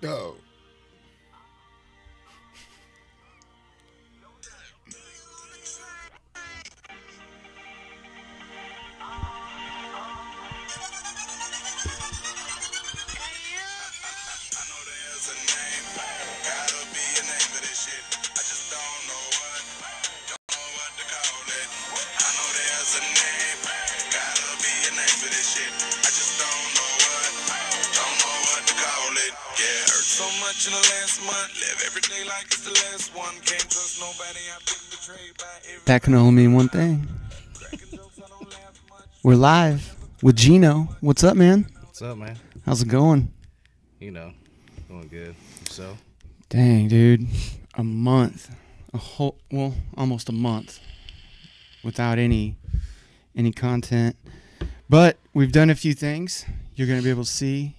Oh. In the last month, live every day like it's the last one. Can't trust nobody. I've been betrayed by every. That can only mean one thing. We're live with Gino. What's up, man? What's up, man? How's it going? You know, going good. So, Dang, dude. A month. Almost a month without any content. But we've done a few things. You're going to be able to see.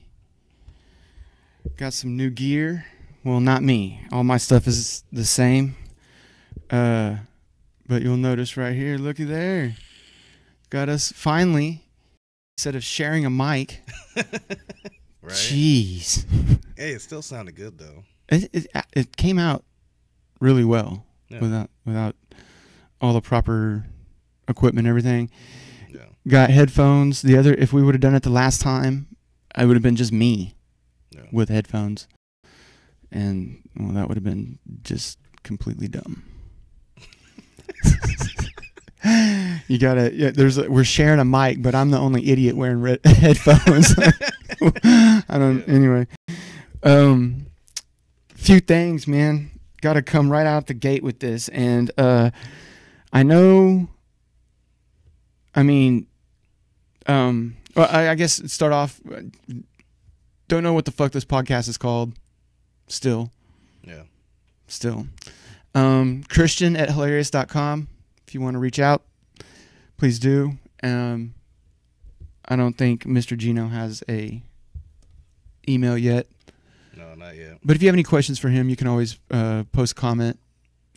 Got some new gear. Well, not me. All my stuff is the same. But you'll notice right here, looky there. Got us finally, instead of sharing a mic. right? Jeez. Hey, it still sounded good though. It came out really well Yeah. without all the proper equipment and everything. Yeah. Got headphones. If we would have done it the last time, it would have been just me. Yeah. With headphones, and that would have been just completely dumb. You gotta. We're sharing a mic, but I'm the only idiot wearing headphones. I don't. Yeah. Anyway, few things, man. Got to come right out the gate with this, and I know. I mean, well, I guess start off. Don't know what the fuck this podcast is called. Still. Christian at hilarious.com. If you want to reach out, please do. I don't think Mr. Gino has a email yet. No, not yet. But if you have any questions for him, you can always post a comment,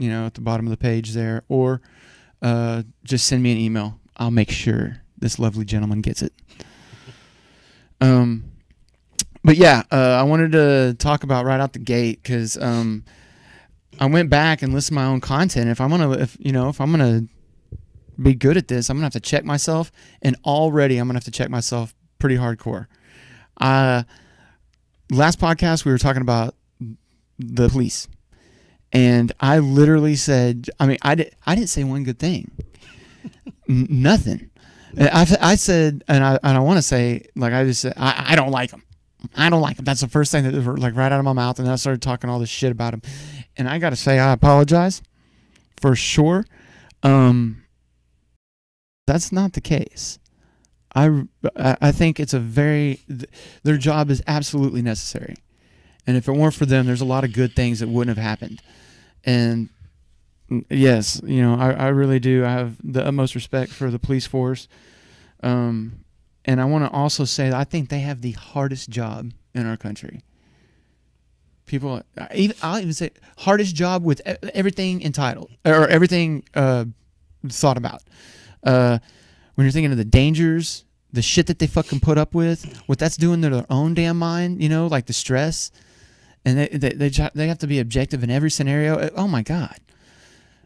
at the bottom of the page there, or just send me an email. I'll make sure this lovely gentleman gets it. But yeah, I wanted to talk about right out the gate because I went back and listened to my own content. If I'm gonna be good at this, I'm gonna have to check myself, and already I'm gonna have to check myself pretty hardcore. Last podcast we were talking about the police, and I literally said, I didn't say one good thing, nothing. I said, and I want to say, like I just said, I don't like them. I don't like him. That's the first thing that like right out of my mouth, and then I started talking all this shit about him. And I got to say, I apologize for sure. That's not the case. I think it's their job is absolutely necessary, and if it weren't for them, there's a lot of good things that wouldn't have happened. And yes, I really do. I have the utmost respect for the police force. And I want to also say that I think they have the hardest job in our country. I'll even say hardest job with everything entitled or everything thought about. When you're thinking of the dangers, the shit that they fucking put up with, what that's doing to their own damn mind, like the stress, and they have to be objective in every scenario. Oh my God,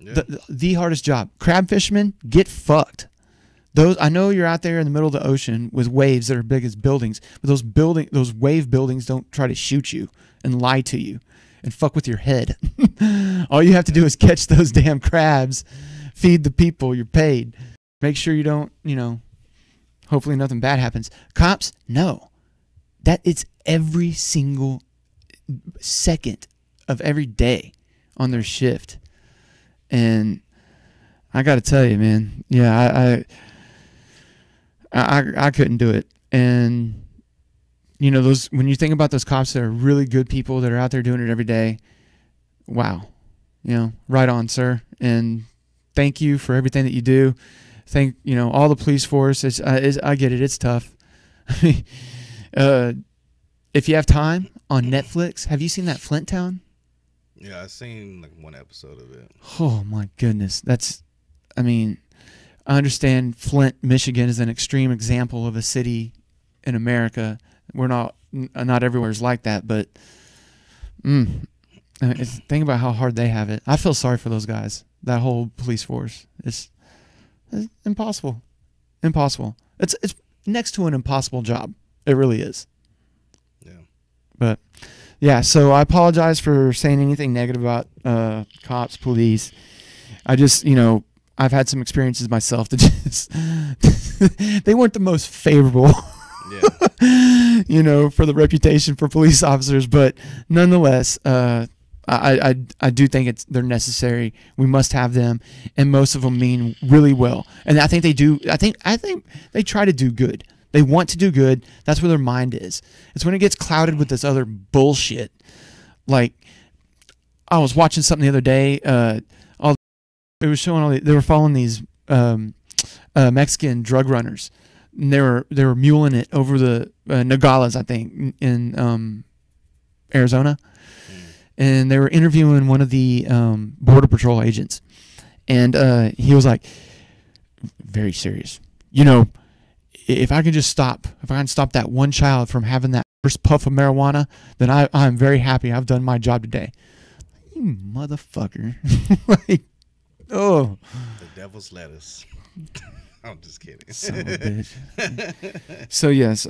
Yeah. the hardest job. Crab fishermen, get fucked. I know you're out there in the middle of the ocean with waves that are big as buildings, but those wave buildings don't try to shoot you and lie to you and fuck with your head. All you have to do is catch those damn crabs, feed the people you're paid, make sure you don't, hopefully nothing bad happens. Cops, no. It's every single second of every day on their shift. And I got to tell you, man, yeah, I couldn't do it. And when you think about those cops that are really good people that are out there doing it every day, wow, right on, sir. And thank you for everything that you do. Thank all the police force. I get it. It's tough. If you have time on Netflix, have you seen that Flint Town? Yeah, I've seen like one episode of it. Oh my goodness, I understand Flint, Michigan is an extreme example of a city in America. We're not everywhere is like that, but Think about how hard they have it. I feel sorry for those guys. That whole police force. It's impossible. Impossible. It's next to an impossible job. It really is. Yeah. But yeah, so I apologize for saying anything negative about cops, police. I just, I've had some experiences myself that just they weren't the most favorable. Yeah. For the reputation for police officers, but nonetheless, I do think they're necessary. We must have them, and most of them mean really well. And I think they do. I think they try to do good. They want to do good. That's where their mind is. It's when it gets clouded with this other bullshit. Like, I was watching something the other day. It was showing they were following these Mexican drug runners. And they were muling it over the Nogales, I think, in Arizona. And they were interviewing one of the Border Patrol agents. And he was like, very serious. If I can stop that one child from having that first puff of marijuana, then I'm very happy. I've done my job today. You motherfucker. Like, oh. The devil's lettuce. I'm just kidding. Son of a bitch. So, yes.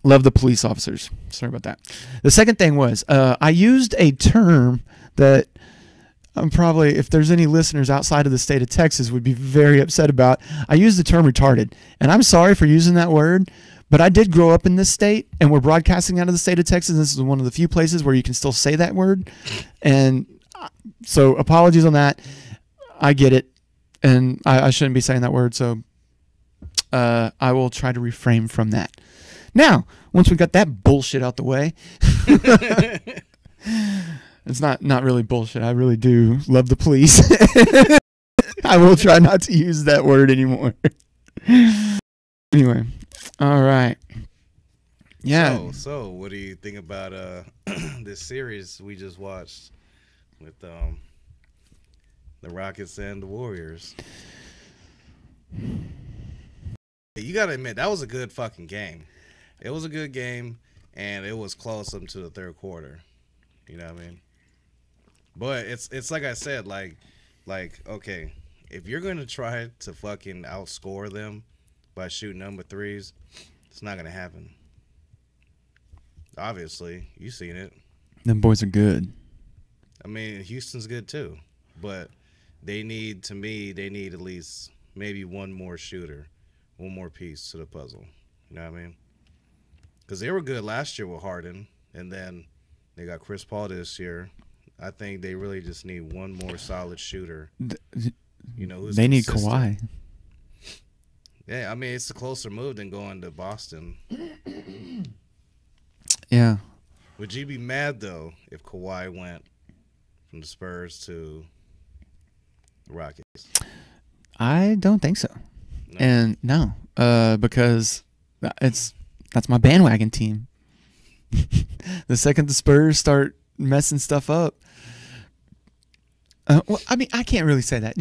Love the police officers. Sorry about that. The second thing was I used a term that I'm probably, if there's any listeners outside of the state of Texas, would be very upset about. I used the term retarded, and I'm sorry for using that word, but I did grow up in this state, and we're broadcasting out of the state of Texas. This is one of the few places where you can still say that word, and so apologies on that. I get it, and I shouldn't be saying that word, so I will try to refrain from that. Now, once we got that bullshit out the way, it's not really bullshit. I really do love the police. I will try not to use that word anymore. Anyway, all right. Yeah. So what do you think about this series we just watched with the Rockets and the Warriors? You gotta admit that was a good fucking game. It was a good game, and it was close up to the third quarter. You know what I mean? But it's like I said, like okay, if you're gonna try to fucking outscore them by shooting number threes, it's not gonna happen. Obviously, you seen it. Them boys are good. I mean, Houston's good too, but they need at least maybe one more shooter, one more piece to the puzzle. You know what I mean? Because they were good last year with Harden, and then they got Chris Paul this year. I think they really just need one more solid shooter. Who's they need consistent. Kawhi. Yeah, I mean, it's a closer move than going to Boston. Yeah. Would you be mad, though, if Kawhi went from the Spurs to the Rockets? I don't think so. No. And no, because that's my bandwagon team. The second the Spurs start messing stuff up, well, I mean, I can't really say that.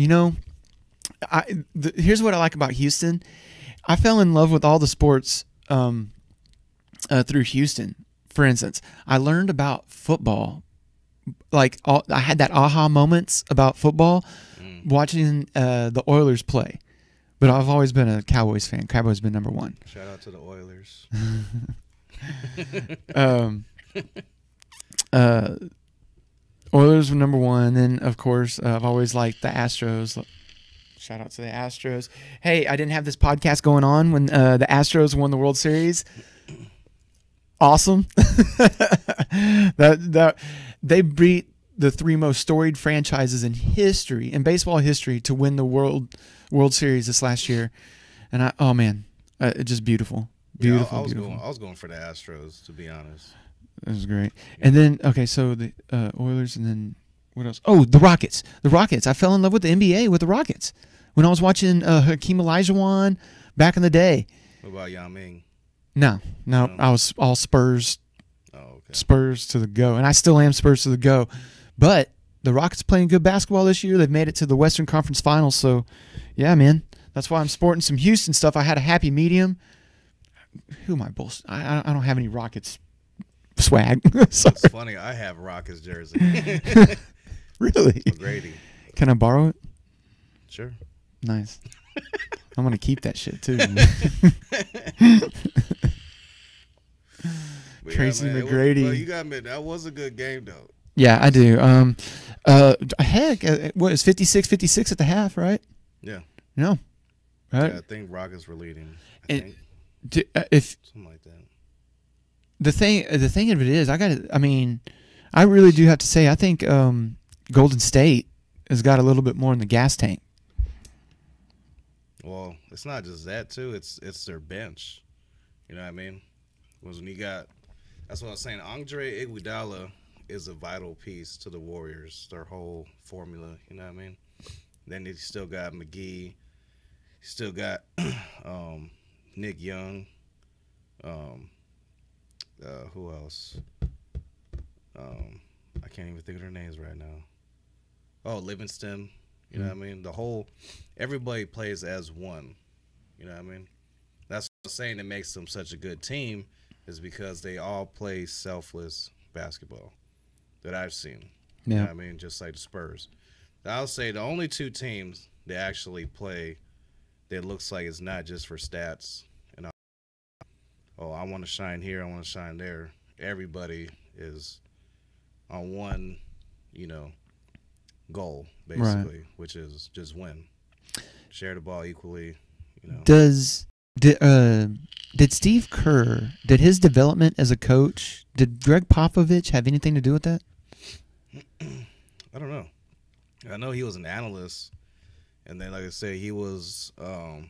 Here's what I like about Houston. I fell in love with all the sports through Houston. For instance, I learned about football. I had that aha moments about football watching the Oilers play. But I've always been a Cowboys fan. Cowboys been number one. Shout out to the Oilers. Oilers were number one. Then, of course, I've always liked the Astros. Shout out to the Astros. Hey, I didn't have this podcast going on when the Astros won the World Series. Awesome. that they beat the three most storied franchises in history, in baseball history, to win the World Series this last year. And it's just beautiful. Beautiful, I was beautiful. I was going for the Astros, to be honest. It was great. And then, okay, so the Oilers, and then what else? Oh, the Rockets. The Rockets. I fell in love with the NBA with the Rockets when I was watching Hakeem Olajuwon back in the day. What about Yao Ming? No, I was all Spurs. Oh, okay. Spurs to the go. And I still am Spurs to the go. But the Rockets playing good basketball this year. They've made it to the Western Conference Finals. So, yeah, man. That's why I'm sporting some Houston stuff. I had a happy medium. Who am I bullshit? I don't have any Rockets swag. Sorry. It's funny. I have Rockets jersey. Really? Grady. Can I borrow it? Sure. Nice. I'm gonna keep that shit too. But Tracy man, McGrady. Well, you got me. That was a good game though. Yeah, I do. Heck, what is 56-56 at the half, right? Yeah. No. Right. Yeah, I think Rockets were leading. And if Something like that. the thing of it is, I really do have to say, I think Golden State has got a little bit more in the gas tank. Well, it's not just that too. It's their bench. You know what I mean? Because when you got, that's what I was saying. Andre Iguodala is a vital piece to the Warriors. Their whole formula. You know what I mean? Then you still got McGee. You still got Nick Young. Who else? I can't even think of their names right now. Oh, Livingston. You know what I mean? Everybody plays as one. You know what I mean? That's what I'm saying that makes them such a good team is because they all play selfless basketball that I've seen. Yeah. You know what I mean? Just like the Spurs. I'll say the only two teams that actually play that looks like it's not just for stats and I want to shine here, I want to shine there. Everybody is on one, goal basically, right, which is just win, share the ball equally. Did Steve Kerr, did his development as a coach, did Greg Popovich have anything to do with that? I don't know. I know he was an analyst, and then like I said, he was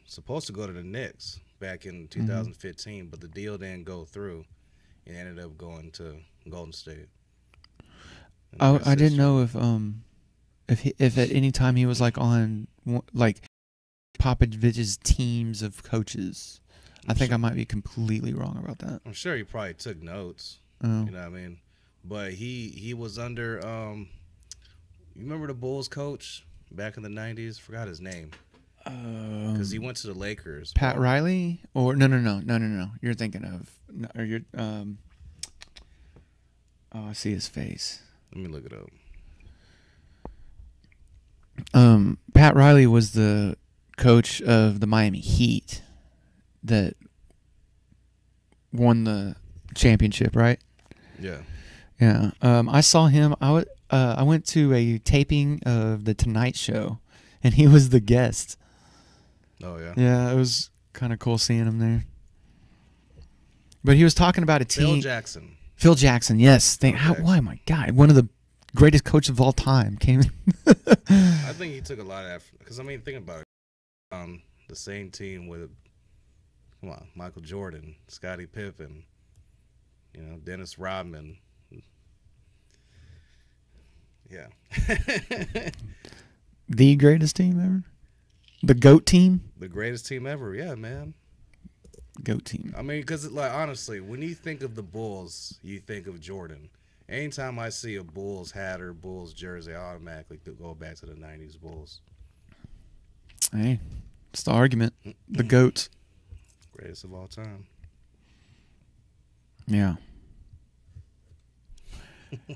supposed to go to the Knicks back in 2015, but the deal didn't go through, and ended up going to Golden State. I didn't know if at any time he was on Popovich's teams of coaches. I think I might be completely wrong about that. I'm sure he probably took notes. Oh. You know what I mean? But he was under you remember the Bulls coach back in the 90s? Forgot his name. Because he went to the Lakers. Pat Riley? Or no. You're thinking of I see his face. Let me look it up. Pat Riley was the coach of the Miami Heat that won the championship, right? Yeah. Yeah. I saw him. I went to a taping of The Tonight Show, and he was the guest. Oh, yeah? Yeah, it was kind of cool seeing him there. But he was talking about a team. Phil Jackson, yes. Why, my God, one of the greatest coaches of all time came in. I think he took a lot of effort. Because, think about it. The same team with, Michael Jordan, Scottie Pippen, Dennis Rodman. Yeah. The greatest team ever? The GOAT team? The greatest team ever, yeah, man. GOAT team. Because, honestly, when you think of the Bulls, you think of Jordan. Anytime I see a Bulls hat or Bulls jersey, I automatically go back to the 90s Bulls. Hey, it's the argument. The GOAT. Greatest of all time. Yeah.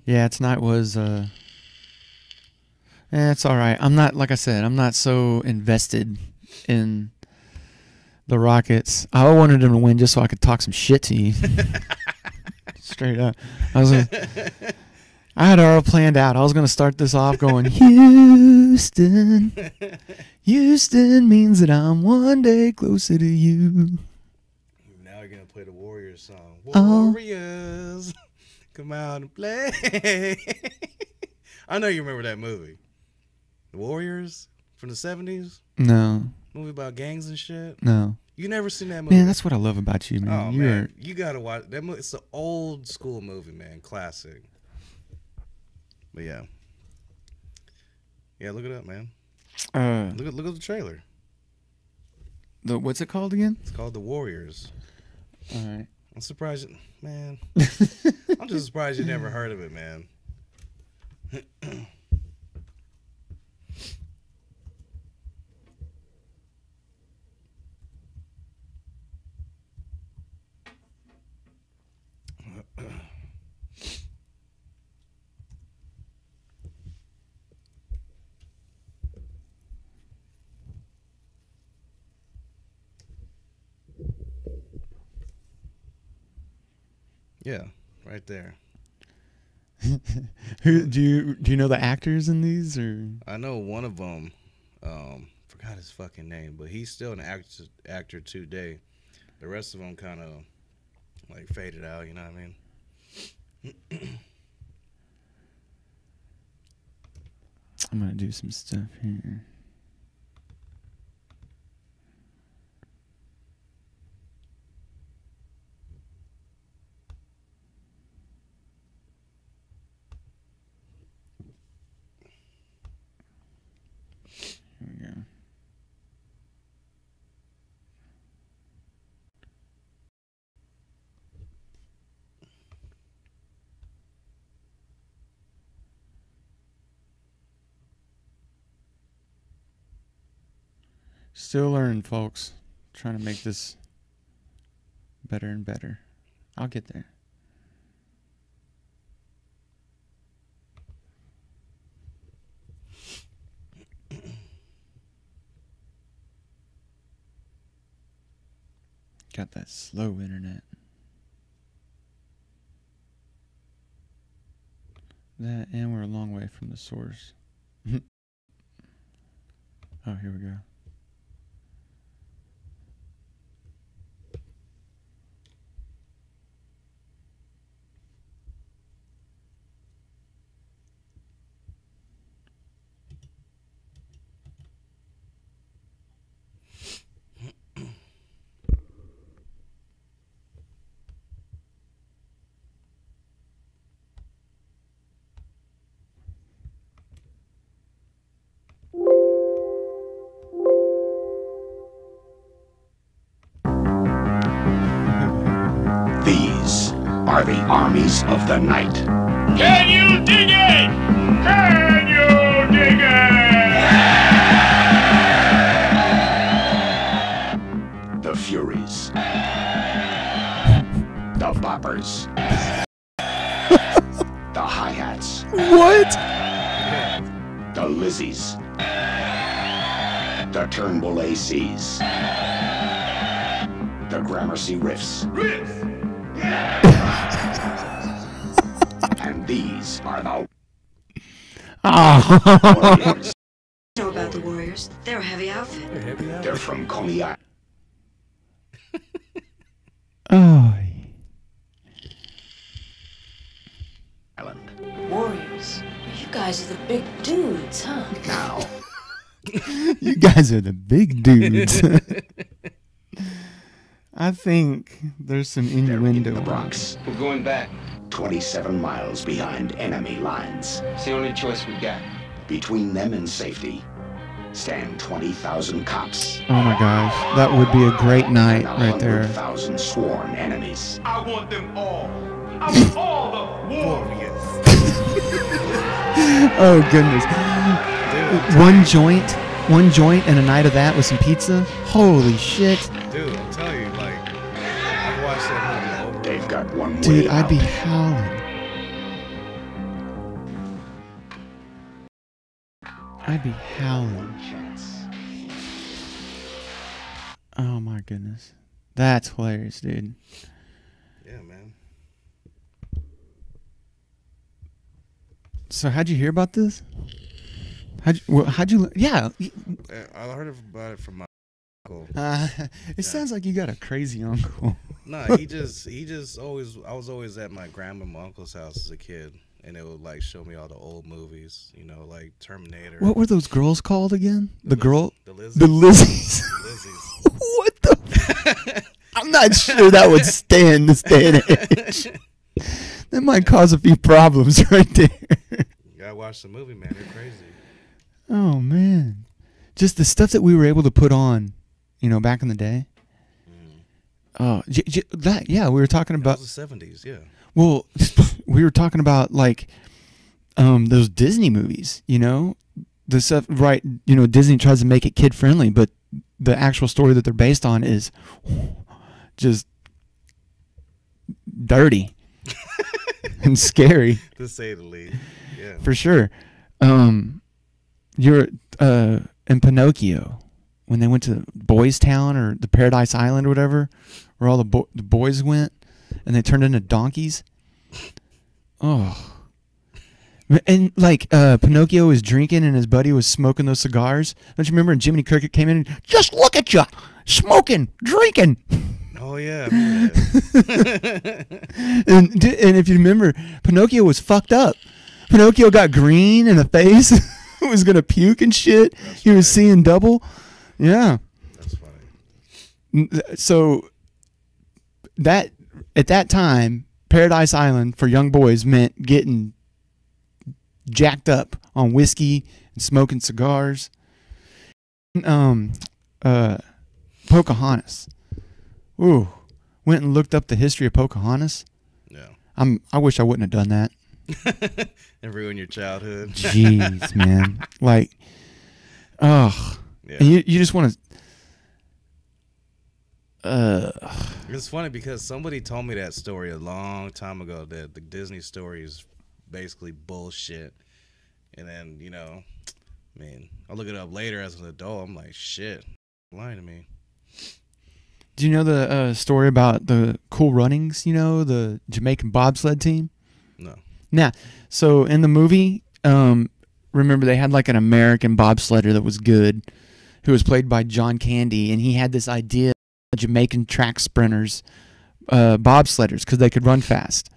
Yeah, tonight was it's all right. I'm not, like I said, I'm not so invested in the Rockets. I wanted them to win just so I could talk some shit to you. Straight up. I had it all planned out. I was going to start this off going, Houston. Houston means that I'm one day closer to you. Now you're going to play the Warriors song. Warriors, come out and play. I know you remember that movie. The Warriors from the 70s? No. Movie about gangs and shit? No. You never seen that movie? Man, that's what I love about you, man. Oh, man. You got to watch that movie. It's an old school movie, man. Classic. But yeah. Yeah, look it up, man. Look at the trailer. What's it called again? It's called The Warriors. All right. I'm surprised man. I'm just surprised you never heard of it, man. Yeah, right there. Who do you know the actors in these or? I know one of them. Forgot his fucking name, but he's still an actor today. The rest of them kind of like faded out. You know what I mean? I'm gonna do some stuff here. Here we go. Still learning, folks. Trying to make this better and better. I'll get there. Got that slow internet. That, and we're a long way from the source. Oh, here we go. These are the armies of the night. Can you dig it? Can you dig it? The Furies. The Boppers. The Hi-Hats. What? The Lizzies. The Turnbull ACs. The Gramercy Riffs. And these are the Warriors. Know about the Warriors? They're a heavy outfit. They're from Coney Oh. Island. Warriors? You guys are the big dudes, huh? Now, You guys are the big dudes. I think there's some they're in innuendo. the Bronx, We're going back. 27 miles behind enemy lines. It's the only choice we got. Between them and safety stand 20,000 cops Oh my gosh, that would be a great night and right there. 100,000 sworn enemies. I want them all. I want all the Warriors. Oh goodness. One joint and a night of that with some pizza. Holy shit. Dude, I'm telling you, like, I've watched that movie over. They've got one Dude, way I'd out. be howling. I'd be howling. Oh my goodness. That's hilarious, dude. Yeah, man. So how'd you hear about this? How'd you yeah. I heard about it from my uncle. It sounds like you got a crazy uncle. No, he just always. I was always at my grandma and my uncle's house as a kid, and it would like show me all the old movies, you know, like Terminator. What were those girls called again? The girl, the the Lizzies. Lizzies. What the? I'm not sure that would stand this day and age. That might cause a few problems right there. You gotta watch the movie, man. They're crazy. Oh man, just the stuff that we were able to put on, you know, back in the day. Oh, that yeah, we were talking That about. was the 70s, yeah. Well, we were talking about like those Disney movies, you know, the stuff, right? You know, Disney tries to make it kid friendly, but the actual story that they're based on is just dirty and scary, To say the least, yeah. for sure. You're in Pinocchio when they went to Boys Town or the Paradise Island or whatever, where all the boys went. and they turned into donkeys. Oh. And like Pinocchio was drinking and his buddy was smoking those cigars. Don't you remember? And Jiminy Cricket came in and just look at you, smoking, drinking. Oh yeah. I remember that. And if you remember, Pinocchio was fucked up. Pinocchio got green in the face. Was gonna puke and shit. He was seeing double. Yeah. That's funny. So that at that time, Paradise Island for young boys meant getting jacked up on whiskey and smoking cigars. Pocahontas. Ooh, went and looked up the history of Pocahontas. Yeah. I wish I wouldn't have done that. And ruin your childhood. Jeez, man. Like, oh, Yeah. and you just want to. It's funny because somebody told me that story a long time ago, that the Disney story is basically bullshit. And then, you know, man, I'll look it up later as an adult. I'm like, shit, lying to me. Do you know the story about the Cool Runnings? You know, the Jamaican bobsled team? No. Now, so in the movie, remember they had like an American bobsledder that was good, who was played by John Candy, and he had this idea of Jamaican track sprinters, bobsledders, because they could run fast.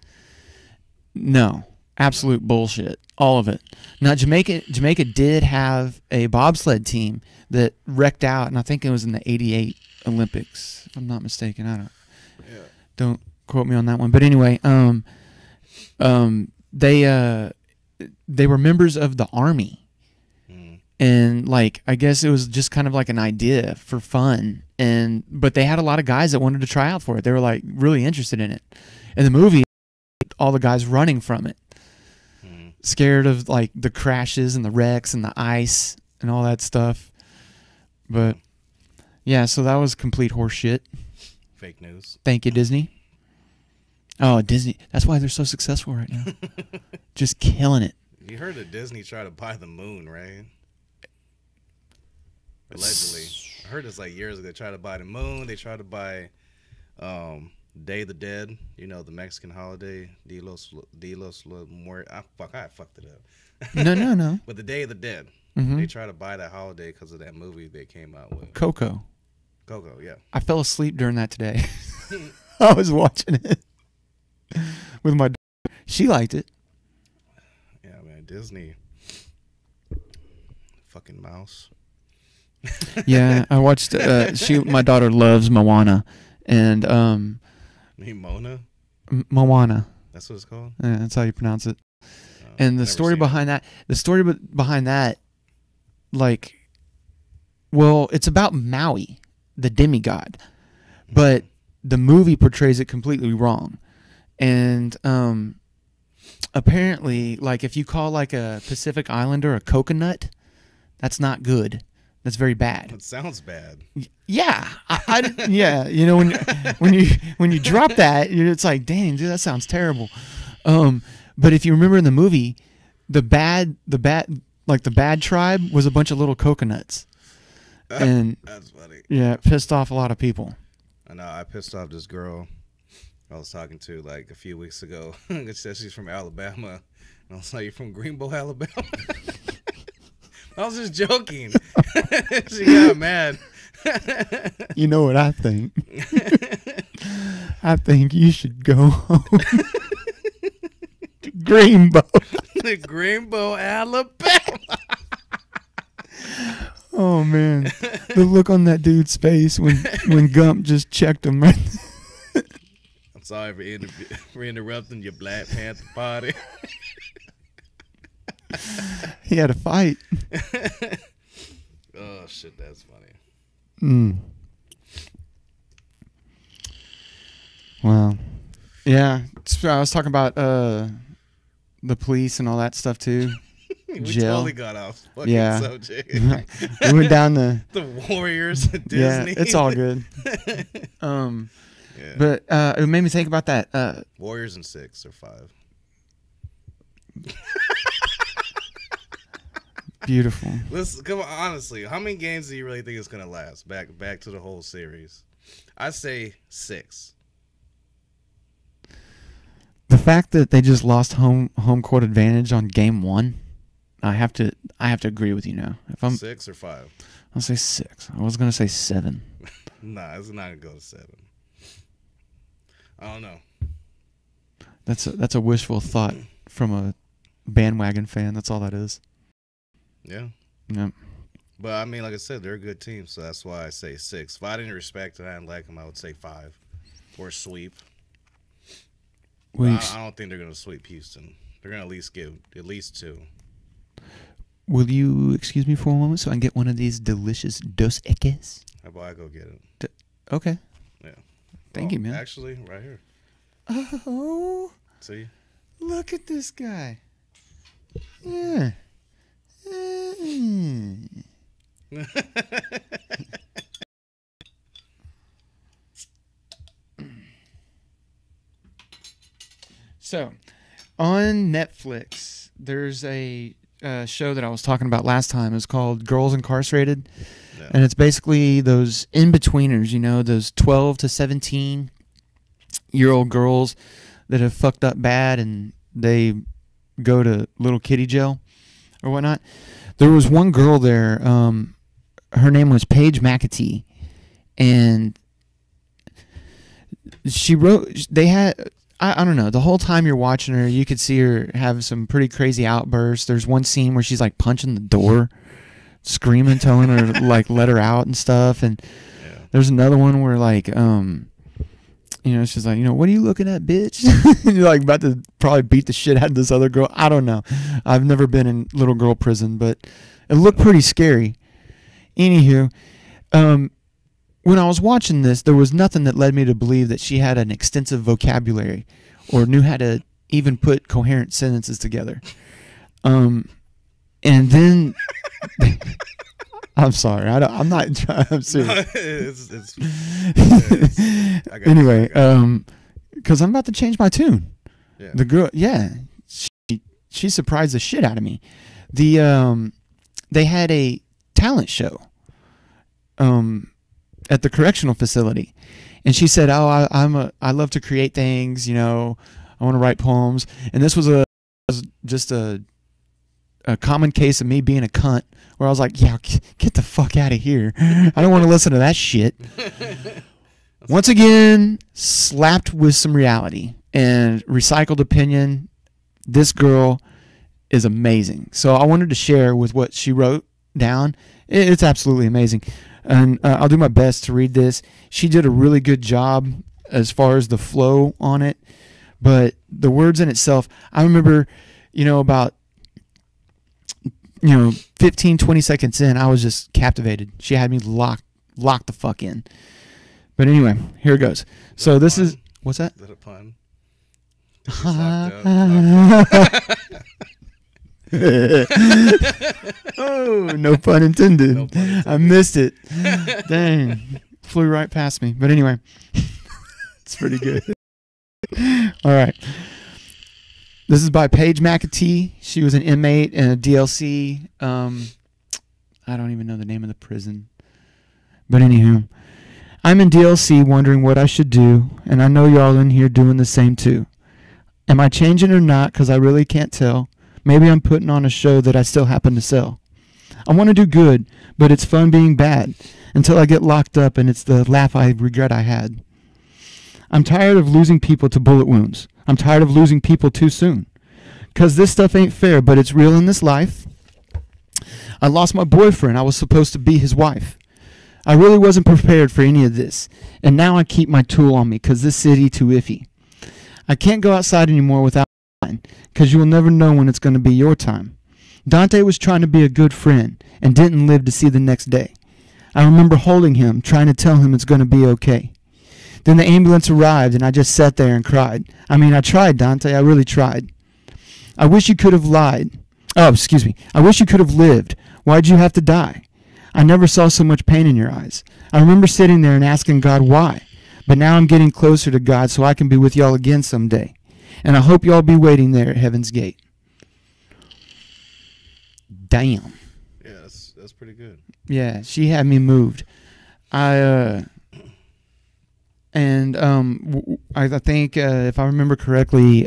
No, absolute bullshit, all of it. Now, Jamaica did have a bobsled team that wrecked out, and I think it was in the '88 Olympics, if I'm not mistaken. I don't quote me on that one, but anyway, they were members of the army, and like I guess it was just kind of like an idea for fun, but they had a lot of guys that wanted to try out for it. They were like really interested in it. In the movie, all the guys running from it, scared of like the crashes and the wrecks and the ice and all that stuff. But yeah, so that was complete horseshit. Fake news. Thank you, Disney. Oh, Disney. That's why they're so successful right now. Just killing it. You heard that Disney tried to buy the moon, right? Allegedly. I heard this like years ago. They tried to buy the moon. They tried to buy Day of the Dead. You know, the Mexican holiday. Dia los Muertos. I fucked it up. No. But the Day of the Dead. Mm-hmm. They tried to buy that holiday because of that movie they came out with. Coco, yeah. I fell asleep during that today. I was watching it with my daughter. She liked it. Yeah, man. Disney. Fucking mouse. Yeah, I watched. My daughter loves Moana, and Mona? Moana. That's what it's called? Yeah, that's how you pronounce it. And the story behind that, like, well, it's about Maui, the demigod, but the movie portrays it completely wrong. And apparently, like, if you call like a Pacific Islander a coconut, that's not good. That's very bad. It sounds bad. Yeah, yeah. You know, when you drop that, it's like, dang, dude, that sounds terrible. But if you remember in the movie, the bad tribe was a bunch of little coconuts, and That's funny. Yeah, it pissed off a lot of people. I know. I pissed off this girl I was talking to like a few weeks ago. It says she's from Alabama, and I was like, "You're from Greenbow, Alabama?" I was just joking. She got mad. You know what I think? I think you should go home to Greenbow. The Greenbow, Alabama. Oh man, the look on that dude's face when Gump just checked him right. I'm sorry for interrupting your Black Panther party. He had a fight. Oh shit, that's funny. Well, yeah. So I was talking about the police and all that stuff too. We Jail. totally got off fucking Yeah. subject. We went down the Warriors at yeah. Disney. It's all good. Yeah. But it made me think about that. Warriors in 6 or 5. Beautiful. Listen, come on, honestly, how many games do you really think it's gonna last? Back to the whole series. I say 6. the fact that they just lost home court advantage on game 1, I have to agree with you now. If I'm 6 or 5? I'll say 6. I was gonna say 7. Nah, it's not gonna go to 7. I don't know. That's a wishful thought from a bandwagon fan. That's all that is. Yeah. Yep. But I mean, like I said, they're a good team, so that's why I say 6. If I didn't respect and I didn't like them, I would say 5 or sweep. I don't think they're gonna sweep Houston. They're gonna at least give at least 2. Will you excuse me for a moment so I can get one of these delicious Dos Equis? How about I go get it? Okay. Yeah. Thank you, man. Actually, right here. Oh, See? look at this guy. Yeah. So, on Netflix, there's a show that I was talking about last time. It's called Girls Incarcerated. Yeah. And it's basically those in-betweeners, you know, those 12 to 17-year-old girls that have fucked up bad and they go to little kiddie jail or whatnot. There was one girl there. Her name was Paige McAtee. And she wrote... They had... I don't know. The whole time you're watching her, you could see her have some pretty crazy outbursts. There's one scene where she's like punching the door, screaming, telling her like let her out and stuff. And there's another one where like, you know, she's like, you know, what are you looking at, bitch? And you're like about to probably beat the shit out of this other girl. I don't know. I've never been in little girl prison, but it looked pretty scary. Anywho, when I was watching this, there was nothing that led me to believe that she had an extensive vocabulary or knew how to even put coherent sentences together. And then, I'm sorry, I'm not trying. I'm serious. Anyway, because I'm about to change my tune. Yeah. The girl, she surprised the shit out of me. They had a talent show. At the correctional facility, and she said, "Oh, I love to create things. You know, I want to write poems." And this was just a common case of me being a cunt, where I was like, "Yeah, get the fuck out of here! I don't want to listen to that shit." Once again, slapped with some reality and recycled opinion. This girl is amazing. So I wanted to share with what she wrote down. It's absolutely amazing. And I'll do my best to read this. She did a really good job as far as the flow on it. But the words in itself, I remember, you know, about, 15, 20 seconds in, I was just captivated. She had me locked the fuck in. But anyway, here it goes. So this is, what's that? Is that a pun? Oh, no pun intended. No pun intended. I missed it. Dang. Flew right past me. But anyway, it's pretty good. All right. This is by Paige McAtee. She was an inmate in a DLC. I don't even know the name of the prison. But anywho, I'm in DLC wondering what I should do, and I know y'all in here doing the same too. Am I changing or not? Because I really can't tell. Maybe I'm putting on a show that I still happen to sell. I want to do good, but it's fun being bad until I get locked up and it's the laugh I regret I had. I'm tired of losing people to bullet wounds. I'm tired of losing people too soon. Because this stuff ain't fair, but it's real in this life. I lost my boyfriend. I was supposed to be his wife. I really wasn't prepared for any of this. And now I keep my tool on me because this city too iffy. I can't go outside anymore without because you will never know when it's going to be your time. Dante was trying to be a good friend and didn't live to see the next day. I remember holding him, trying to tell him it's going to be okay. Then the ambulance arrived and I just sat there and cried. I mean, I tried, Dante. I really tried. I wish you could have lied. Oh, excuse me. I wish you could have lived. Why'd you have to die? I never saw so much pain in your eyes. I remember sitting there and asking God why. But now I'm getting closer to God so I can be with y'all again someday. And I hope y'all be waiting there at Heaven's Gate. Damn. Yeah, that's pretty good. Yeah, she had me moved. And And I think if I remember correctly,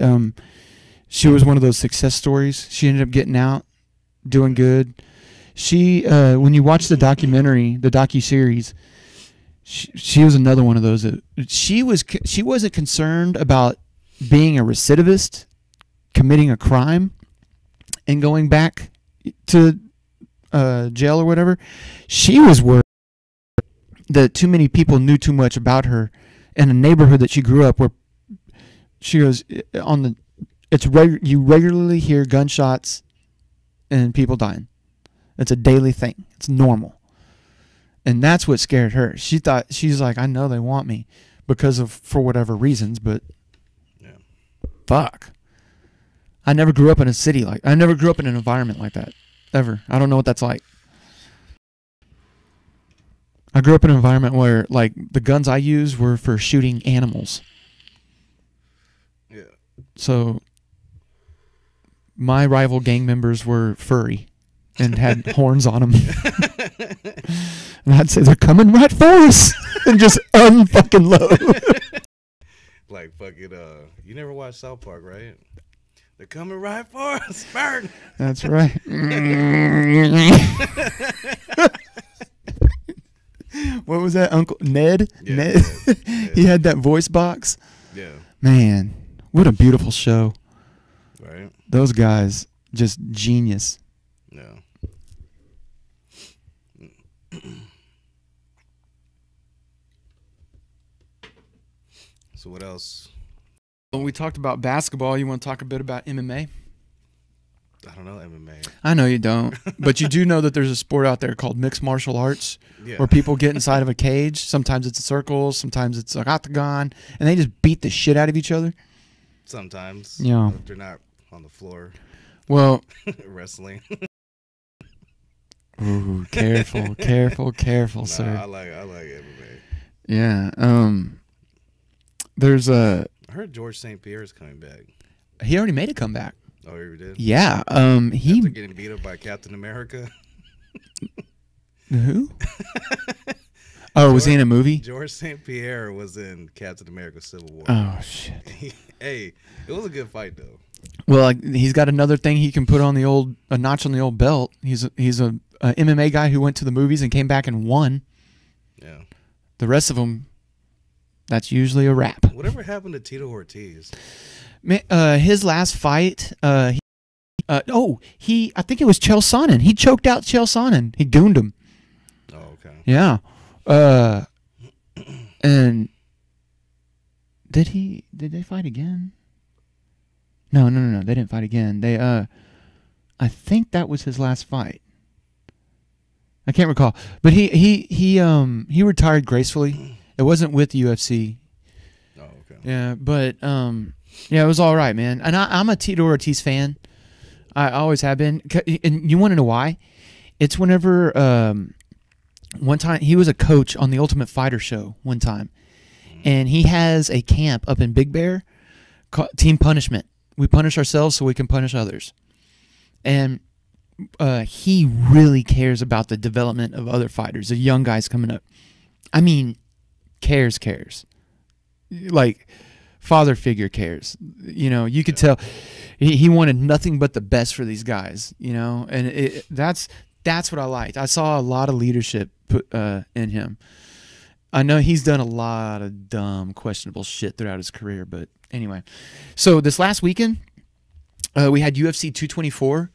she was one of those success stories. She ended up getting out, doing good. She when you watch the documentary, the docuseries, she was another one of those. She wasn't concerned about being a recidivist, committing a crime, and going back to jail or whatever. She was worried that too many people knew too much about her in a neighborhood that she grew up where she goes on the. You regularly hear gunshots and people dying. It's a daily thing. It's normal. And that's what scared her. She's like, I know they want me for whatever reasons, but Yeah. fuck. I never grew up in I never grew up in an environment like that. Ever. I don't know what that's like. I grew up in an environment where like the guns I used were for shooting animals. Yeah. So my rival gang members were furry and had horns on them. And I'd say, they're coming right for us. And just unfucking low. Like fucking you never watched South Park, right? They're coming right for us, Burn. That's right. What was that, Uncle Ned? Yeah, Ned. Ned. He had that voice box. Yeah. Man, what a beautiful show. Right. Those guys, just genius. Yeah. So what else? When we talked about basketball, you want to talk a bit about MMA? I don't know MMA. I know you don't, but you do know that there's a sport out there called mixed martial arts, Yeah. where people get inside of a cage. Sometimes it's a circle, sometimes it's an octagon, and they just beat the shit out of each other. Sometimes. Yeah. If they're not on the floor Well, wrestling. ooh, careful, careful, Nah, sir. I like MMA. Yeah. There's I heard George St. Pierre is coming back. he already made a comeback. Oh, he did? Yeah. After He getting beat up by Captain America. who? Oh, was he in a movie? George St. Pierre was in Captain America Civil War. Oh shit. Hey, it was a good fight though. Well, like, he's got another thing he can put on a notch on the old belt. He's a MMA guy who went to the movies and came back and won. Yeah. The rest of them, that's usually a wrap. Whatever happened to Tito Ortiz? His last fight, I think it was Chael Sonnen. He choked out Chael Sonnen. He gooned him. Oh, okay. Yeah. And did they fight again? No. They didn't fight again. I think that was his last fight. I can't recall, but he retired gracefully. It wasn't with UFC. Oh, okay. Yeah, but yeah, it was all right, man. And I'm a Tito Ortiz fan. I always have been. And you want to know why? It's whenever one time he was a coach on the Ultimate Fighter show one time, and he has a camp up in Big Bear called Team Punishment. We punish ourselves so we can punish others. And he really cares about the development of other fighters, the young guys coming up. I mean, cares. Like, father figure cares. You know, you could tell he wanted nothing but the best for these guys, you know, and that's what I liked. I saw a lot of leadership put in him. I know he's done a lot of dumb, questionable shit throughout his career, but anyway. So this last weekend, we had UFC 224,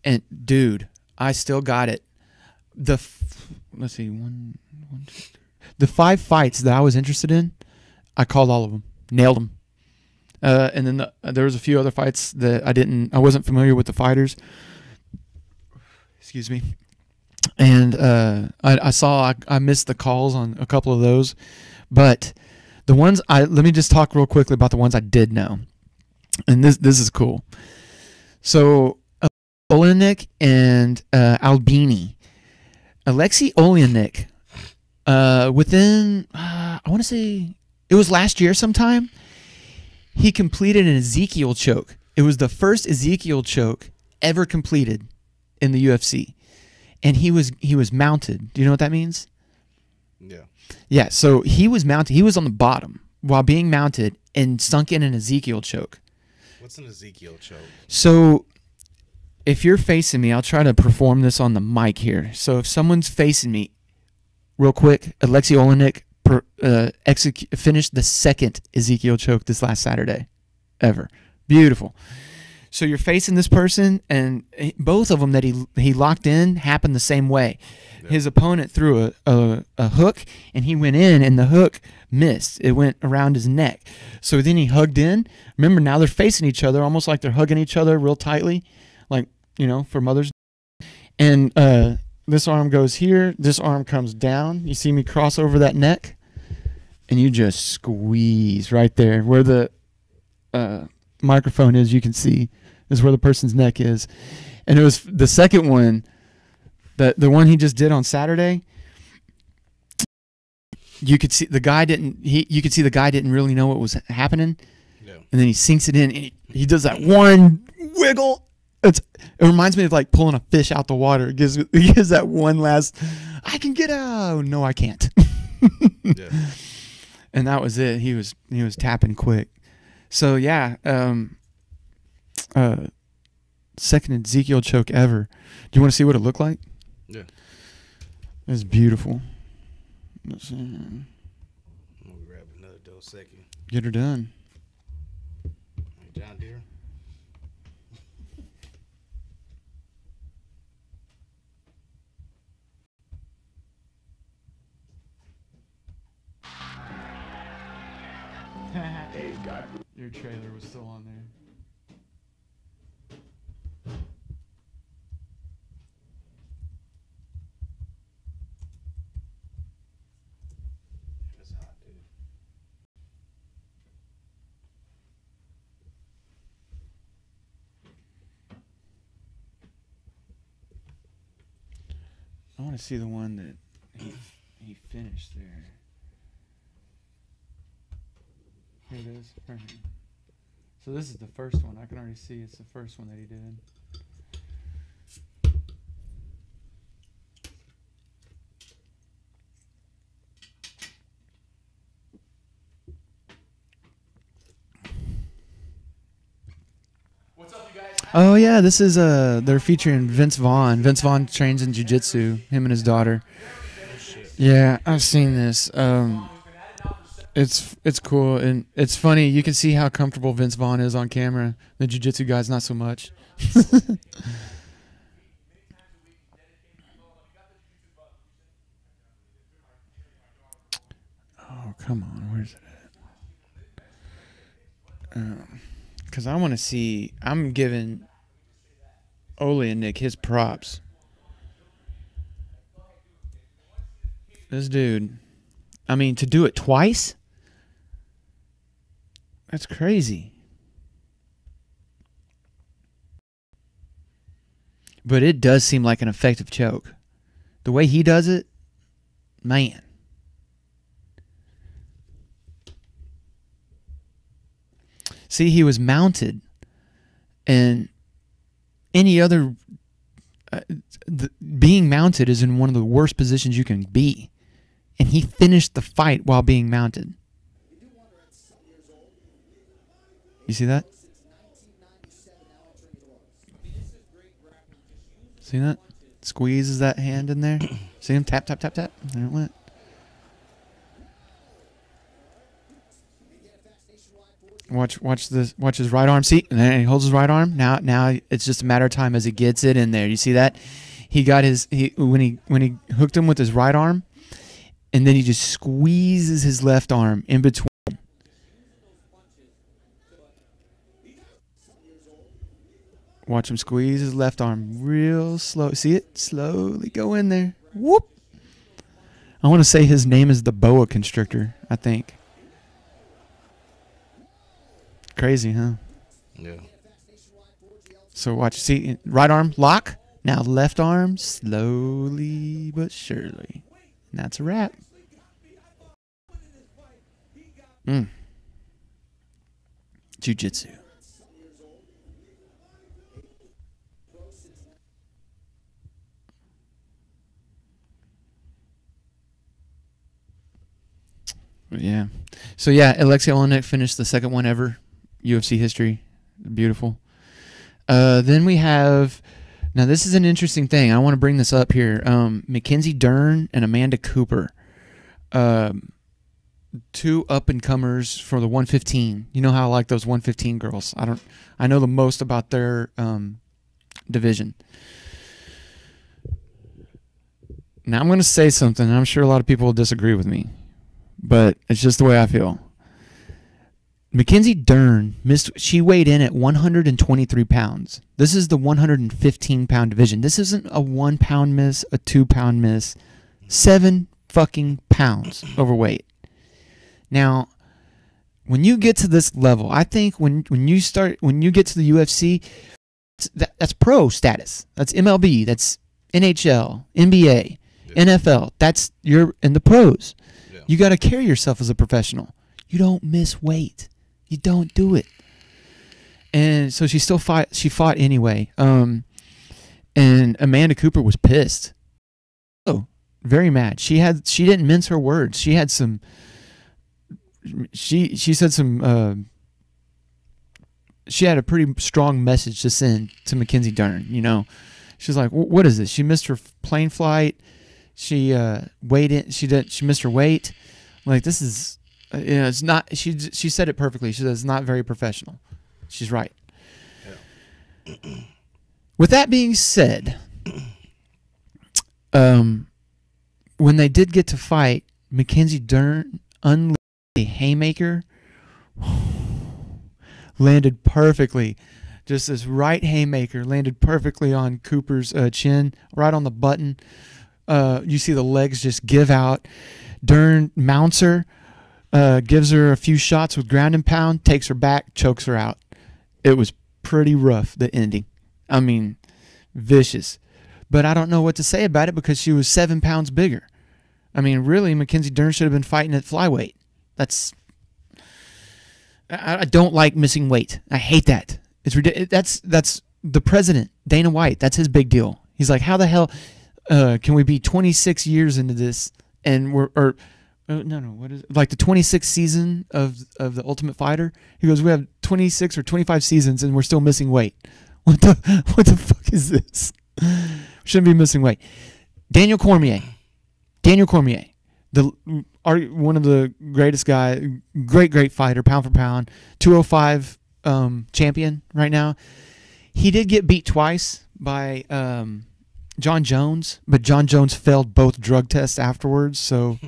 and dude, I still got it. Let's see, the 5 fights that I was interested in, I called all of them, nailed them. And then there was a few other fights that I wasn't familiar with the fighters. Excuse me. And I missed the calls on a couple of those, but the ones let me just talk real quickly about the ones I did know, and this is cool. So Olenek and Albini, Alexei Olenek, within I want to say it was last year sometime, he completed an Ezekiel choke. It was the first Ezekiel choke ever completed in the UFC. And he was mounted. Do you know what that means? Yeah. Yeah, so he was mounted. He was on the bottom while being mounted and sunk in an Ezekiel choke. What's an Ezekiel choke? So if you're facing me, I'll try to perform this on the mic here. So if someone's facing me, real quick, Alexei Olenek finished the second Ezekiel choke this last Saturday ever. Beautiful. So you're facing this person, and both of them that he locked in happened the same way. Yeah. His opponent threw a hook, and he went in, and the hook missed. It went around his neck. So then he hugged in. Remember, now they're facing each other, almost like they're hugging each other real tightly, like, for Mother's Day. And this arm goes here. This arm comes down. You see me cross over that neck, and you just squeeze right there where the microphone is. You can see is where the person's neck is. And it was the second one, the one he just did on Saturday. You could see the guy didn't really know what was happening. Yeah. And then he sinks it in, and he does that one wiggle. It reminds me of like pulling a fish out the water. It gives that one last, I can get out. No, I can't. Yeah. And that was it. He was tapping quick. So yeah, second Ezekiel choke ever. Do you want to see what it looked like? Yeah. It's beautiful. Let's see. I'm gonna grab another Dos Equis. Get her done. Hey, John Deere. Your trailer was still on there. It's hot, dude. I want to see the one that he finished there. Here it is. Right here. So this is the first one. I can already see it's the first one that he did. What's up, you guys? Oh yeah, this is they're featuring Vince Vaughn. Vince Vaughn trains in jiu-jitsu, him and his daughter. Yeah, I've seen this. It's cool, and it's funny. You can see how comfortable Vince Vaughn is on camera. The jiu-jitsu guy's not so much. Oh, come on. Where's it at? Because I want to see. I'm giving Ole and Nick his props. This dude, I mean, to do it twice? That's crazy. But it does seem like an effective choke. The way he does it, man. See, he was mounted, and any other being mounted is in one of the worst positions you can be. And he finished the fight while being mounted. You see that? See that? Squeezes that hand in there. See him? Tap, tap, tap, tap. There it went. Watch this. Watch his right arm. See, and then he holds his right arm. Now it's just a matter of time as he gets it in there. You see that? He got when he hooked him with his right arm, and then he just squeezes his left arm in between. Watch him squeeze his left arm real slow. See it? Slowly go in there. Whoop. I want to say his name is the boa constrictor, I think. Crazy, huh? Yeah. So watch. See, right arm, lock. Now left arm, slowly but surely. And that's a wrap. Jiu-jitsu. So yeah, Alexei Olenek finished the second one ever, UFC history. Beautiful. Then we have, now this is an interesting thing. I want to bring this up here. Mackenzie Dern and Amanda Cooper, two up and comers for the 115. You know how I like those 115 girls. I know the most about their division. Now I'm going to say something, and I'm sure a lot of people will disagree with me, but it's just the way I feel. Mackenzie Dern she weighed in at 123 pounds. This is the 115-pound division. This isn't a 1 pound miss, a 2 pound miss. 7 fucking pounds overweight. Now, when you get to this level, I think when you get to the UFC, that's pro status. That's MLB. That's NHL, NBA, NFL. You're in the pros. Yeah. You got to carry yourself as a professional. You don't miss weight. You don't do it. And so she still fought. She fought anyway. And Amanda Cooper was pissed. Oh, very mad. She didn't mince her words. She had some. She said some. She had a pretty strong message to send to Mackenzie Dern. You know, she's like, "What is this?" She missed her plane flight. She weighed in. She missed her weight. Like, this is. It's not. She said it perfectly. She said it's not very professional. She's right. Yeah. With that being said, when they did get to fight, Mackenzie Dern unleashed a haymaker, landed perfectly. Just this right haymaker landed perfectly on Cooper's chin, right on the button. You see the legs just give out. Dern mounts her. Gives her a few shots with ground and pound, takes her back, chokes her out. It was pretty rough, the ending. I mean, vicious. But I don't know what to say about it because she was 7 pounds bigger. I mean, really, Mackenzie Dern should have been fighting at flyweight. I don't like missing weight. I hate that. It's ridiculous. That's the president, Dana White. That's his big deal. He's like, how the hell can we be 26 years into this and what is it? Like the 26th season of the Ultimate Fighter? He goes, we have 26 or 25 seasons and we're still missing weight. What the fuck is this? Shouldn't be missing weight. Daniel Cormier, one of the greatest guy, great fighter, pound for pound, 205 champion right now. He did get beat twice by John Jones, but John Jones failed both drug tests afterwards, so.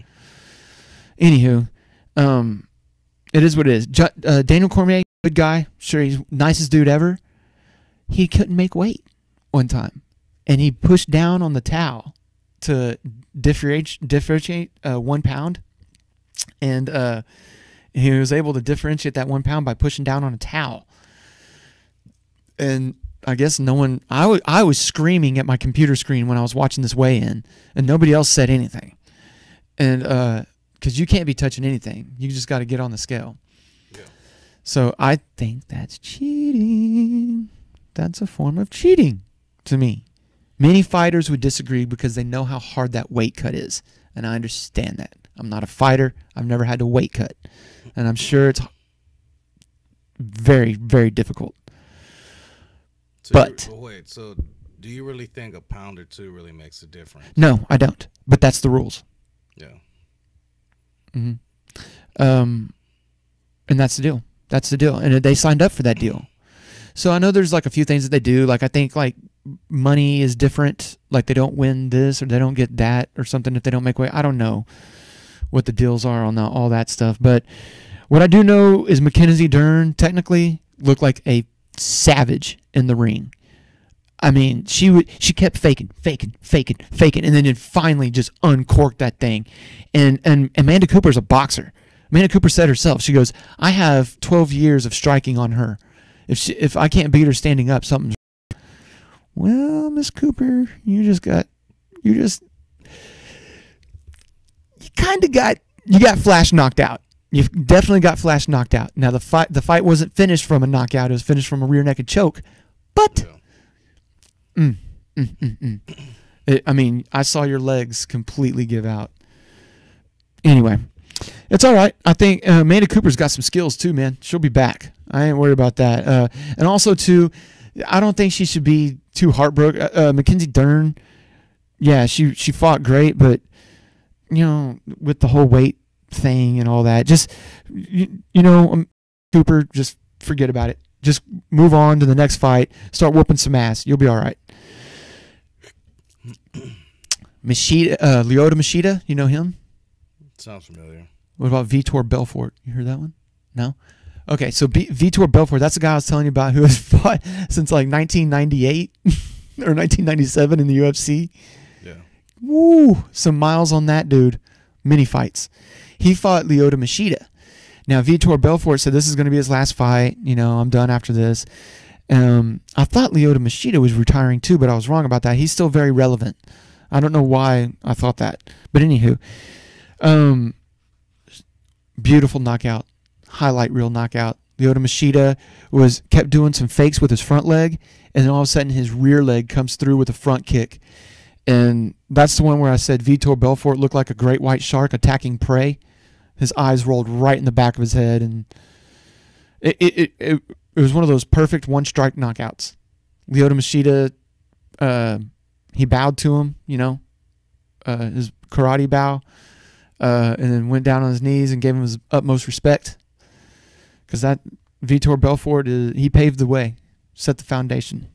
Anywho, it is what it is. Daniel Cormier, good guy. Sure, he's nicest dude ever. He couldn't make weight one time, and he pushed down on the towel to differentiate 1 pound, and he was able to differentiate that 1 pound by pushing down on a towel. And I guess no one. I was screaming at my computer screen when I was watching this weigh-in, and nobody else said anything. And because you can't be touching anything. You just got to get on the scale. Yeah. So I think that's cheating. That's a form of cheating to me. Many fighters would disagree because they know how hard that weight cut is. And I understand that. I'm not a fighter. I've never had to weight cut. And I'm sure it's very, very difficult. So wait, so do you really think a pound or two really makes a difference? No, I don't. But that's the rules. Yeah. Mm-hmm. And that's the deal. That's the deal. And they signed up for that deal. So I know there's like a few things that they do. Like I think like money is different. Like they don't win this or they don't get that or something if they don't make weight. I don't know what the deals are on all that stuff. But what I do know is Mackenzie Dern technically looked like a savage in the ring. I mean, she kept faking, and then it finally just uncorked that thing. And Amanda Cooper's a boxer. Amanda Cooper said herself, she goes, I have 12 years of striking on her. If I can't beat her standing up, something's wrong. Well, Miss Cooper, you got Flash knocked out. You definitely got Flash knocked out. Now the fight wasn't finished from a knockout. It was finished from a rear naked choke. But I mean, I saw your legs completely give out. Anyway, It's all right. I think Amanda Cooper's got some skills too, man. She'll be back. I ain't worried about that. And also, too, I don't think she should be too heartbroken. Mackenzie Dern, yeah, she fought great, but, you know, with the whole weight thing and all that, just, Cooper, just forget about it. Just move on to the next fight. Start whooping some ass. You'll be all right. Lyoto Machida, you know him? Sounds familiar. What about Vitor Belfort? You heard that one? No? Okay, so Vitor Belfort, that's the guy I was telling you about who has fought since like 1998 or 1997 in the UFC. Yeah. Woo! Some miles on that dude. Mini fights. He fought Lyoto Machida. Now, Vitor Belfort said this is going to be his last fight. You know, I'm done after this. I thought Lyoto Machida was retiring too, but I was wrong about that. He's still very relevant. I don't know why I thought that. But anywho, beautiful knockout. Highlight reel knockout. Lyoto Machida kept doing some fakes with his front leg, and then all of a sudden his rear leg comes through with a front kick. And that's the one where I said Vitor Belfort looked like a great white shark attacking prey. His eyes rolled right in the back of his head, and it was one of those perfect one-strike knockouts. Lyoto Machida, he bowed to him, his karate bow, and then went down on his knees and gave him his utmost respect. Because that Vitor Belfort, he paved the way, set the foundation.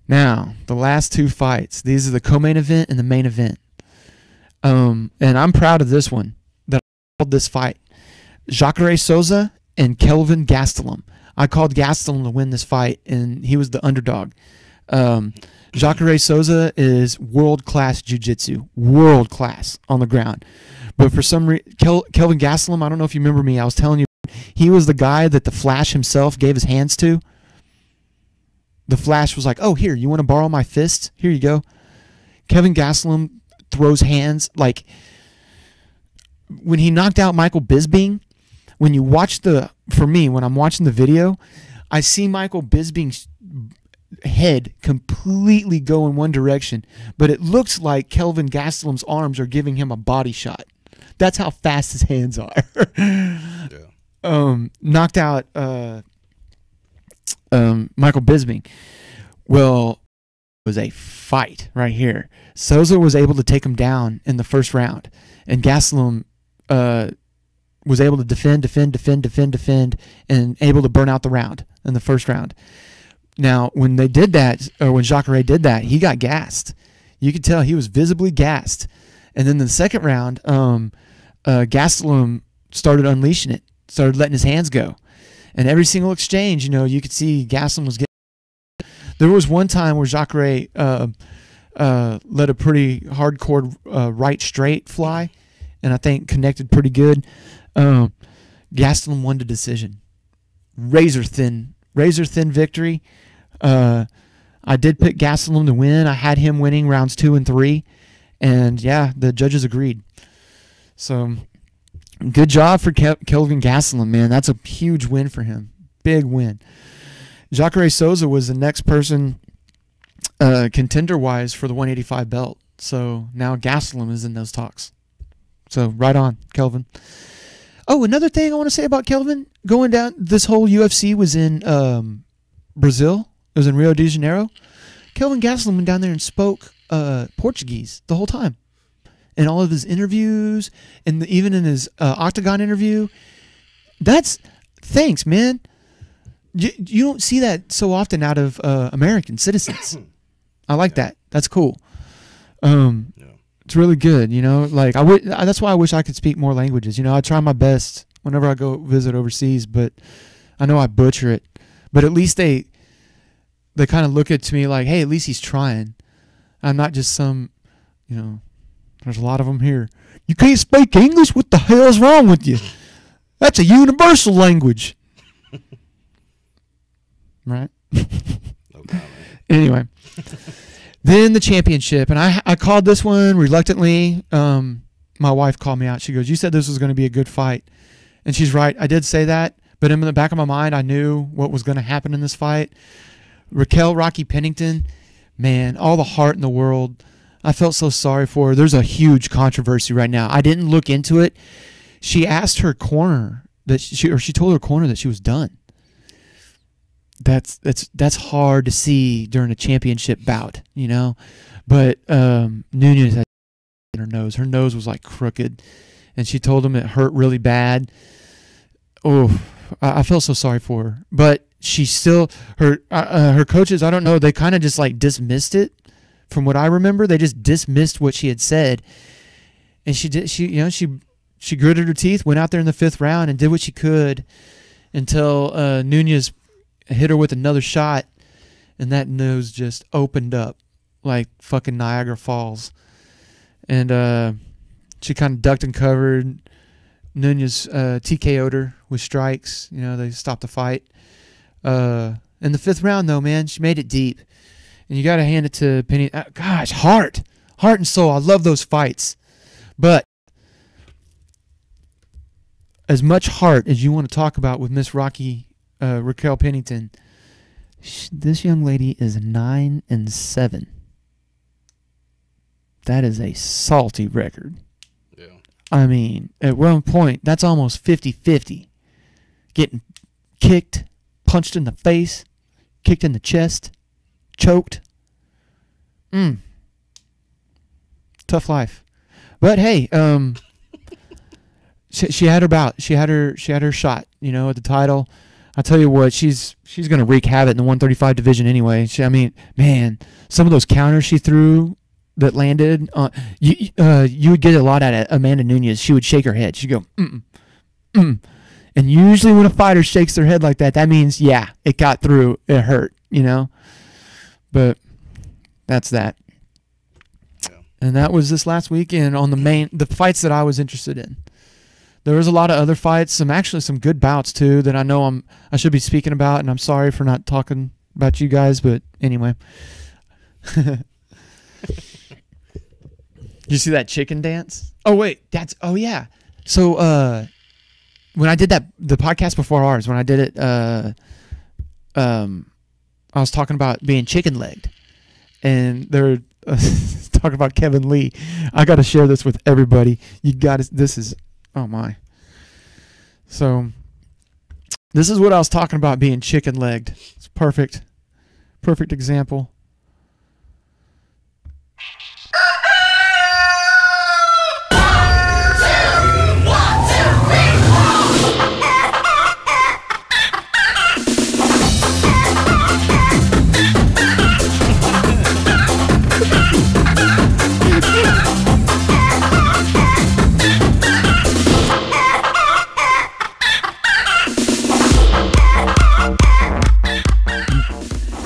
Now, the last two fights. These are the co-main event and the main event. And I'm proud of this one, that I called this fight. Jacare Souza and Kelvin Gastelum. I called Gastelum to win this fight, and he was the underdog. Jacare Souza is world-class jiu-jitsu, world-class on the ground. But for some reason, Kelvin Gastelum, I don't know if you remember me, I was telling you, he was the guy that the Flash himself gave his hands to. The Flash was like, oh, here, you want to borrow my fist? Here you go. Kevin Gastelum throws hands like when he knocked out Michael Bisping. When you watch when I'm watching the video, I see Michael Bisping's head completely go in one direction, but it looks like Kelvin Gastelum's arms are giving him a body shot. That's how fast his hands are. Yeah. Knocked out Michael Bisping. Well, it was a fight right here. Souza was able to take him down in the first round, and Gastelum was able to defend, and able to burn out the round in the first round. Now, when they did that, or when Jacare did that, he got gassed. You could tell he was visibly gassed. And then the second round, Gastelum started unleashing it, started letting his hands go. And every single exchange, you could see Gastelum was getting. There was one time where Jacare let a pretty hardcore right straight fly, and I think connected pretty good. Gastelum won the decision. Razor thin victory. I did pick Gastelum to win. I had him winning rounds 2 and 3, and yeah, the judges agreed. So good job for Kelvin Gastelum, man. That's a huge win for him. Big win. Jacare Souza was the next person contender-wise for the 185 belt. So now Gastelum is in those talks. So right on, Kelvin. Oh, another thing I want to say about Kelvin, going down, this whole UFC was in Brazil. It was in Rio de Janeiro. Kelvin Gastelum went down there and spoke Portuguese the whole time. In all of his interviews, and even in his Octagon interview. Thanks, man. You don't see that so often out of American citizens. I like that. That's cool. It's really good, Like that's why I wish I could speak more languages. I try my best whenever I go visit overseas, but I know I butcher it. But at least they kind of look at me like, hey, at least he's trying. I'm not just some, there's a lot of them here. You can't speak English? What the hell's wrong with you? That's a universal language. Right? Okay. Anyway. Then the championship. And I called this one reluctantly. My wife called me out. She goes, you said this was going to be a good fight. And she's right. I did say that. But in the back of my mind, I knew what was going to happen in this fight. Raquel Rocky Pennington, man, all the heart in the world. I felt so sorry for her. There's a huge controversy right now. I didn't look into it. She asked her corner she told her corner that she was done. That's hard to see during a championship bout, you know. But Nunez had in her nose. Her nose was like crooked, and she told him it hurt really bad. Oh, I felt so sorry for her. But she still her coaches, I don't know, they kind of just like dismissed it. From what I remember, they just dismissed what she had said, and she gritted her teeth, went out there in the 5th round, and did what she could until Nunez hit her with another shot, and that nose just opened up like fucking Niagara Falls. And she kind of ducked and covered. Nunez TKO'd her with strikes. You know, they stopped the fight. In the 5th round, though, man, she made it deep. And you got to hand it to Penny. Gosh, heart and soul. I love those fights. But as much heart as you want to talk about with Miss Raquel Pennington, this young lady is 9-7. That is a salty record. Yeah. I mean, at one point, that's almost 50-50. Getting kicked, punched in the face, kicked in the chest, choked. Tough life. But hey, she had her bout. She had her shot, you know, at the title. I tell you what, she's going to wreak havoc in the 135 division anyway. I mean, man, some of those counters she threw that landed, you would get a lot out of Amanda Nunez. She would shake her head. She'd go, And usually when a fighter shakes their head like that, that means, yeah, it got through. It hurt, you know. But that's that. Yeah. And that was this last weekend on the fights that I was interested in. There was a lot of other fights, some good bouts too that I know I should be speaking about, and I'm sorry for not talking about you guys, but anyway. You see that chicken dance? Oh wait, yeah. So when I did the podcast before ours, when I did it, I was talking about being chicken legged, and they're talking about Kevin Lee. I got to share this with everybody. This is. Oh my. So this is what I was talking about being chicken legged. It's perfect. Perfect example.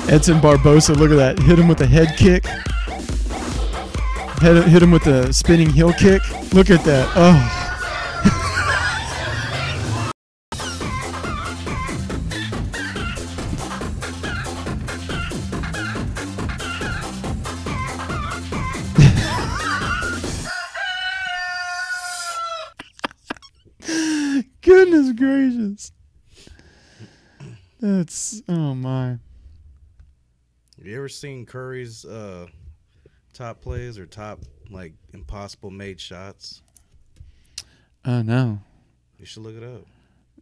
Edson Barbosa, look at that. Hit him with a head kick. Hit him with the spinning heel kick. Look at that. Oh. Goodness gracious. That's, oh my. Have you ever seen Curry's top plays or top like impossible made shots? No. You should look it up.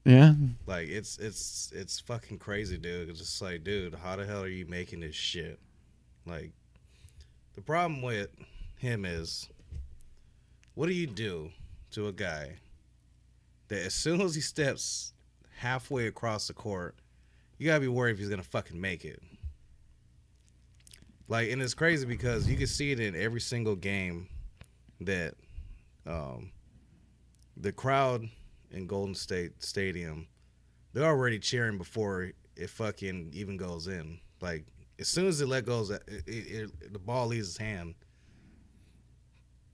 Yeah. Like it's fucking crazy, dude. It's just like, dude, how the hell are you making this shit? Like, the problem with him is, what do you do to a guy that as soon as he steps halfway across the court, you gotta be worried if he's gonna fucking make it? Like, and it's crazy because you can see it in every single game that the crowd in Golden State Stadium, they're already cheering before it fucking even goes in. Like, as soon as the ball leaves his hand,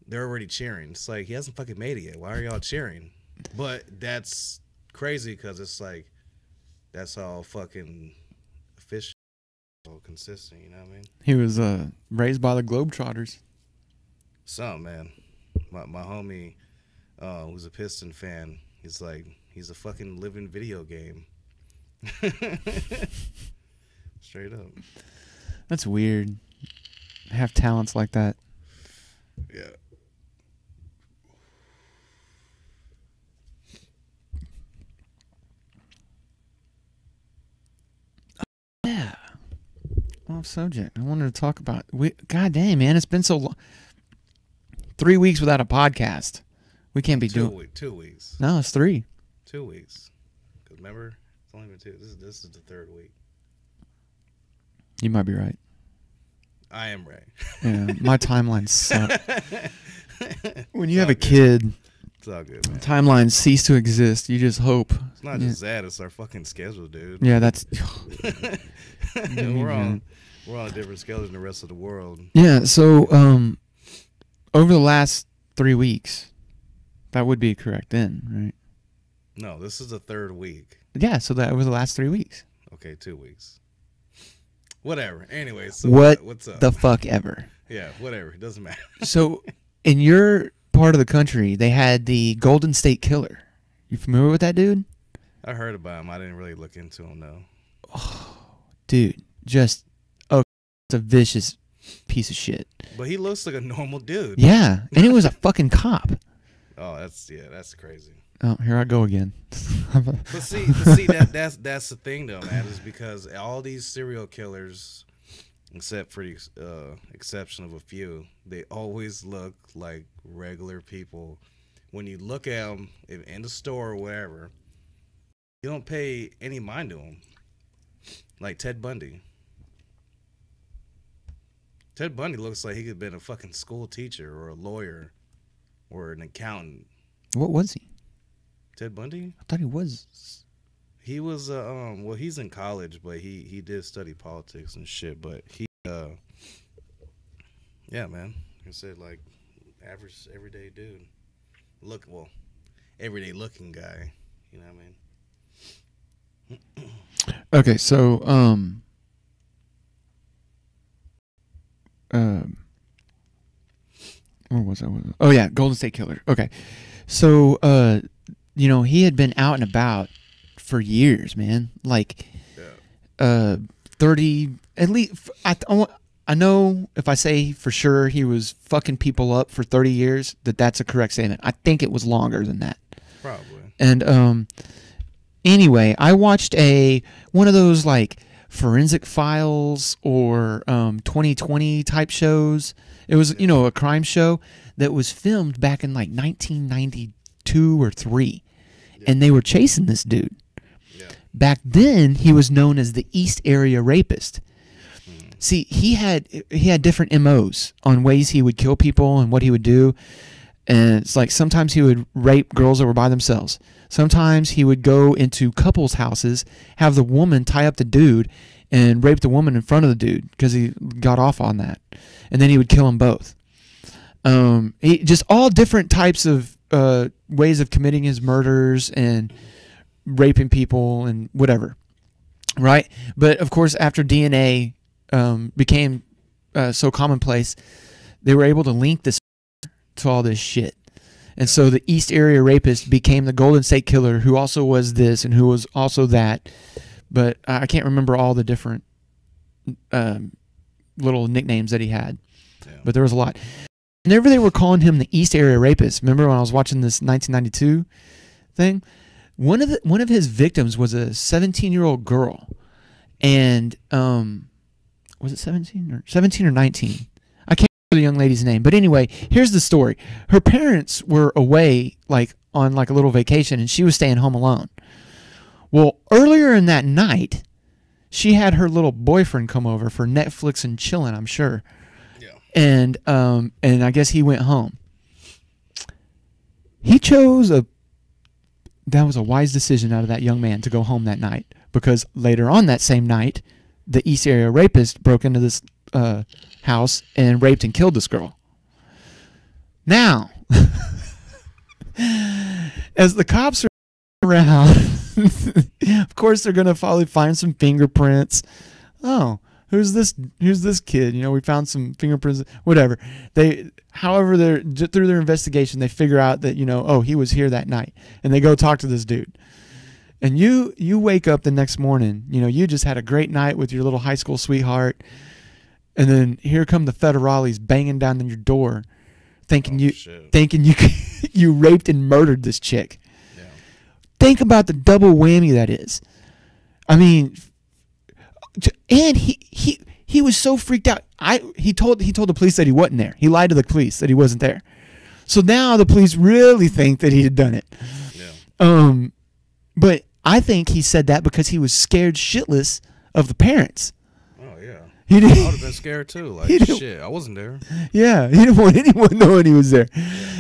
they're already cheering. It's like, he hasn't fucking made it yet. Why are y'all cheering? But that's crazy because it's like, that's all fucking efficient. Consistent, you know what I mean? He was raised by the Globetrotters. Something, man. My homie who's a Piston fan, he's like, he's a fucking living video game. Straight up. That's weird. Have talents like that. Yeah. Yeah. Off subject. I wanted to talk about. God damn, man, it's been so long. 3 weeks without a podcast. We can't be doing. 2 weeks. No, it's 3. 2 weeks. Because remember, it's only been 2. This is the third week. You might be right. I am right. Yeah, my timeline sucks. When you It's have all a good. kid, It's all good, man. timelines cease to exist. You just hope. It's not just that; it's our fucking schedule, dude. Yeah, that's. we're on a different schedule than the rest of the world. Yeah. So, over the last 3 weeks, that would be correct then, right? No, this is the third week. Yeah. So that was the last 3 weeks. Okay, 2 weeks. Whatever. Anyway, so what's up? The fuck ever. Yeah, whatever. It doesn't matter. So, in your part of the country, they had the Golden State Killer. You familiar with that dude? I heard about him. I didn't really look into him though. Dude, just a vicious piece of shit. But he looks like a normal dude. Yeah, and it was a fucking cop. Oh, that's crazy. Oh, here I go again. But see that's the thing though, man, is because all these serial killers, except for the exception of a few, they always look like regular people. When you look at them in the store or wherever, you don't pay any mind to them. Like Ted Bundy. Ted Bundy looks like he could have been a fucking school teacher or a lawyer or an accountant. What was he? Ted Bundy? I thought he was. He was well, he's in college, but he did study politics and shit, but he yeah, man. Like I said, like average everyday dude. Everyday looking guy, you know what I mean? Okay, so where was I? Oh yeah, Golden State Killer. Okay, so you know, he had been out and about for years, man. Like 30 at least. I know if I say for sure he was fucking people up for 30 years, that's a correct statement. I think it was longer than that. Probably. And anyway, I watched one of those like Forensic Files or 2020 type shows. It was, you know, a crime show that was filmed back in like 1992 or 3. Yeah. And they were chasing this dude. Yeah. Back then, he was known as the East Area Rapist. See, he had different MOs on ways he would kill people and what he would do. And it's like sometimes he would rape girls that were by themselves. Sometimes he would go into couples' houses, have the woman tie up the dude, and rape the woman in front of the dude because he got off on that. And then he would kill them both. Just all different types of ways of committing his murders and raping people and whatever. Right? But, of course, after DNA became so commonplace, they were able to link this to all this shit. And so the East Area Rapist became the Golden State Killer, who also was this and who was also that. But I can't remember all the different little nicknames that he had. Yeah. But there was a lot. Whenever they were calling him the East Area Rapist, remember when I was watching this 1992 thing? One of his victims was a 17-year-old girl. And was it 17 or 19? I can't remember the young lady's name. But anyway, here's the story. Her parents were away like on like a little vacation, and she was staying home alone. Well, earlier in that night, she had her little boyfriend come over for Netflix and chilling, I'm sure. Yeah. And I guess he went home. He chose that was a wise decision out of that young man to go home that night, because later on that same night, the East Area Rapist broke into this house and raped and killed this girl. Now, as the cops are around, of course they're gonna probably find some fingerprints. Oh, who's this kid? You know, we found some fingerprints. Whatever. However, through their investigation, they figure out that, you know, oh, he was here that night, and they go talk to this dude. And you wake up the next morning, you know, you just had a great night with your little high school sweetheart, and then here come the federales banging down on your door, thinking shit. you raped and murdered this chick. Yeah. Think about the double whammy that is. I mean, and he was so freaked out. He told the police that he wasn't there. He lied to the police that he wasn't there. So now the police really think that he had done it. Yeah. But I think he said that because he was scared shitless of the parents. Oh yeah. He I did. would have been scared too. Like He didn't- shit, I wasn't there. Yeah, he didn't want anyone knowing he was there.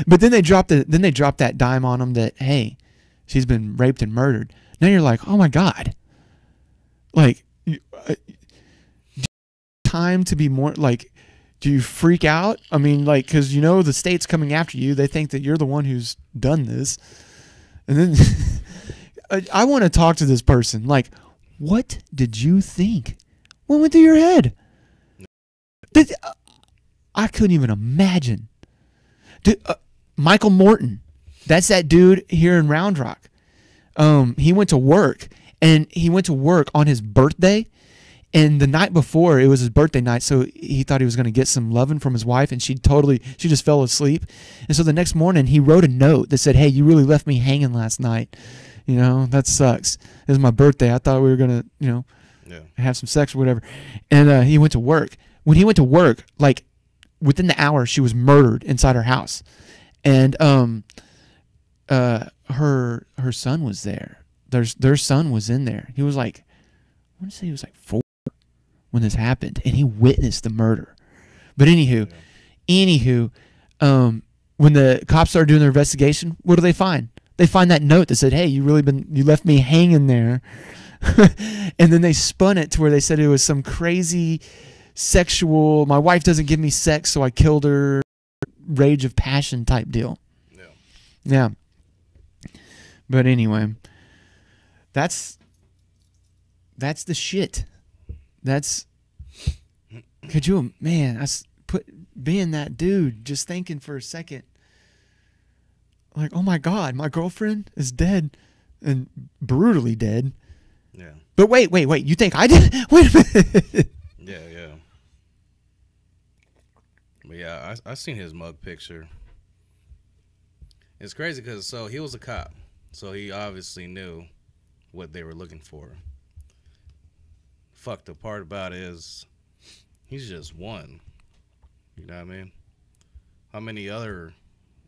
But then they dropped that dime on him that, hey, she's been raped and murdered. Now you're like, oh my God. Like, time to be more like, do you freak out? I mean, like, because you know the state's coming after you. They think that you're the one who's done this. And then I want to talk to this person. Like, what did you think? What went through your head? I couldn't even imagine. Dude, Michael Morton, that's that dude here in Round Rock. He went to work, and he went to work on his birthday. And the night before, it was his birthday night, so he thought he was going to get some loving from his wife, and she just fell asleep. And so the next morning, he wrote a note that said, hey, you really left me hanging last night. You know, that sucks. It was my birthday. I thought we were going to, have some sex or whatever. And he went to work. When he went to work, like, within the hour, she was murdered inside her house. And her son was there. Their son was in there. He was like, I want to say he was like 4 when this happened, and he witnessed the murder. But anywho, when the cops started doing their investigation, what do they find? They find that note that said, hey, you left me hanging there. And then they spun it to where they said it was some crazy sexual, my wife doesn't give me sex, so I killed her, rage of passion type deal. Yeah. But anyway, that's the shit. Could you, man, being that dude, just thinking for a second, like, oh my God, my girlfriend is dead and brutally dead. Yeah. But wait, you think I did? Wait a minute. Yeah. But yeah, I seen his mug picture. It's crazy because so he was a cop, so he obviously knew what they were looking for. Fucked the part about it is he's just one. You know what I mean? How many other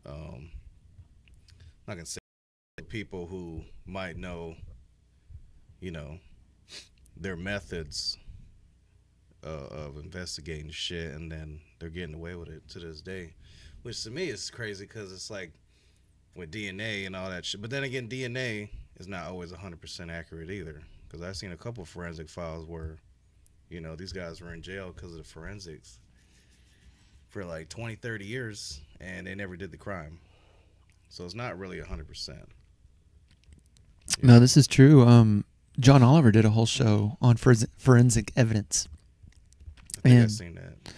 I'm not gonna say people who might know, their methods of investigating shit, and then they're getting away with it to this day, which to me is crazy because it's like with DNA and all that shit. But then again, DNA is not always 100% accurate either, because I've seen a couple forensic files where, these guys were in jail because of the forensics for like 20, 30 years, and they never did the crime. So it's not really 100%. No, this is true. John Oliver did a whole show on forensic evidence. I think I've seen that.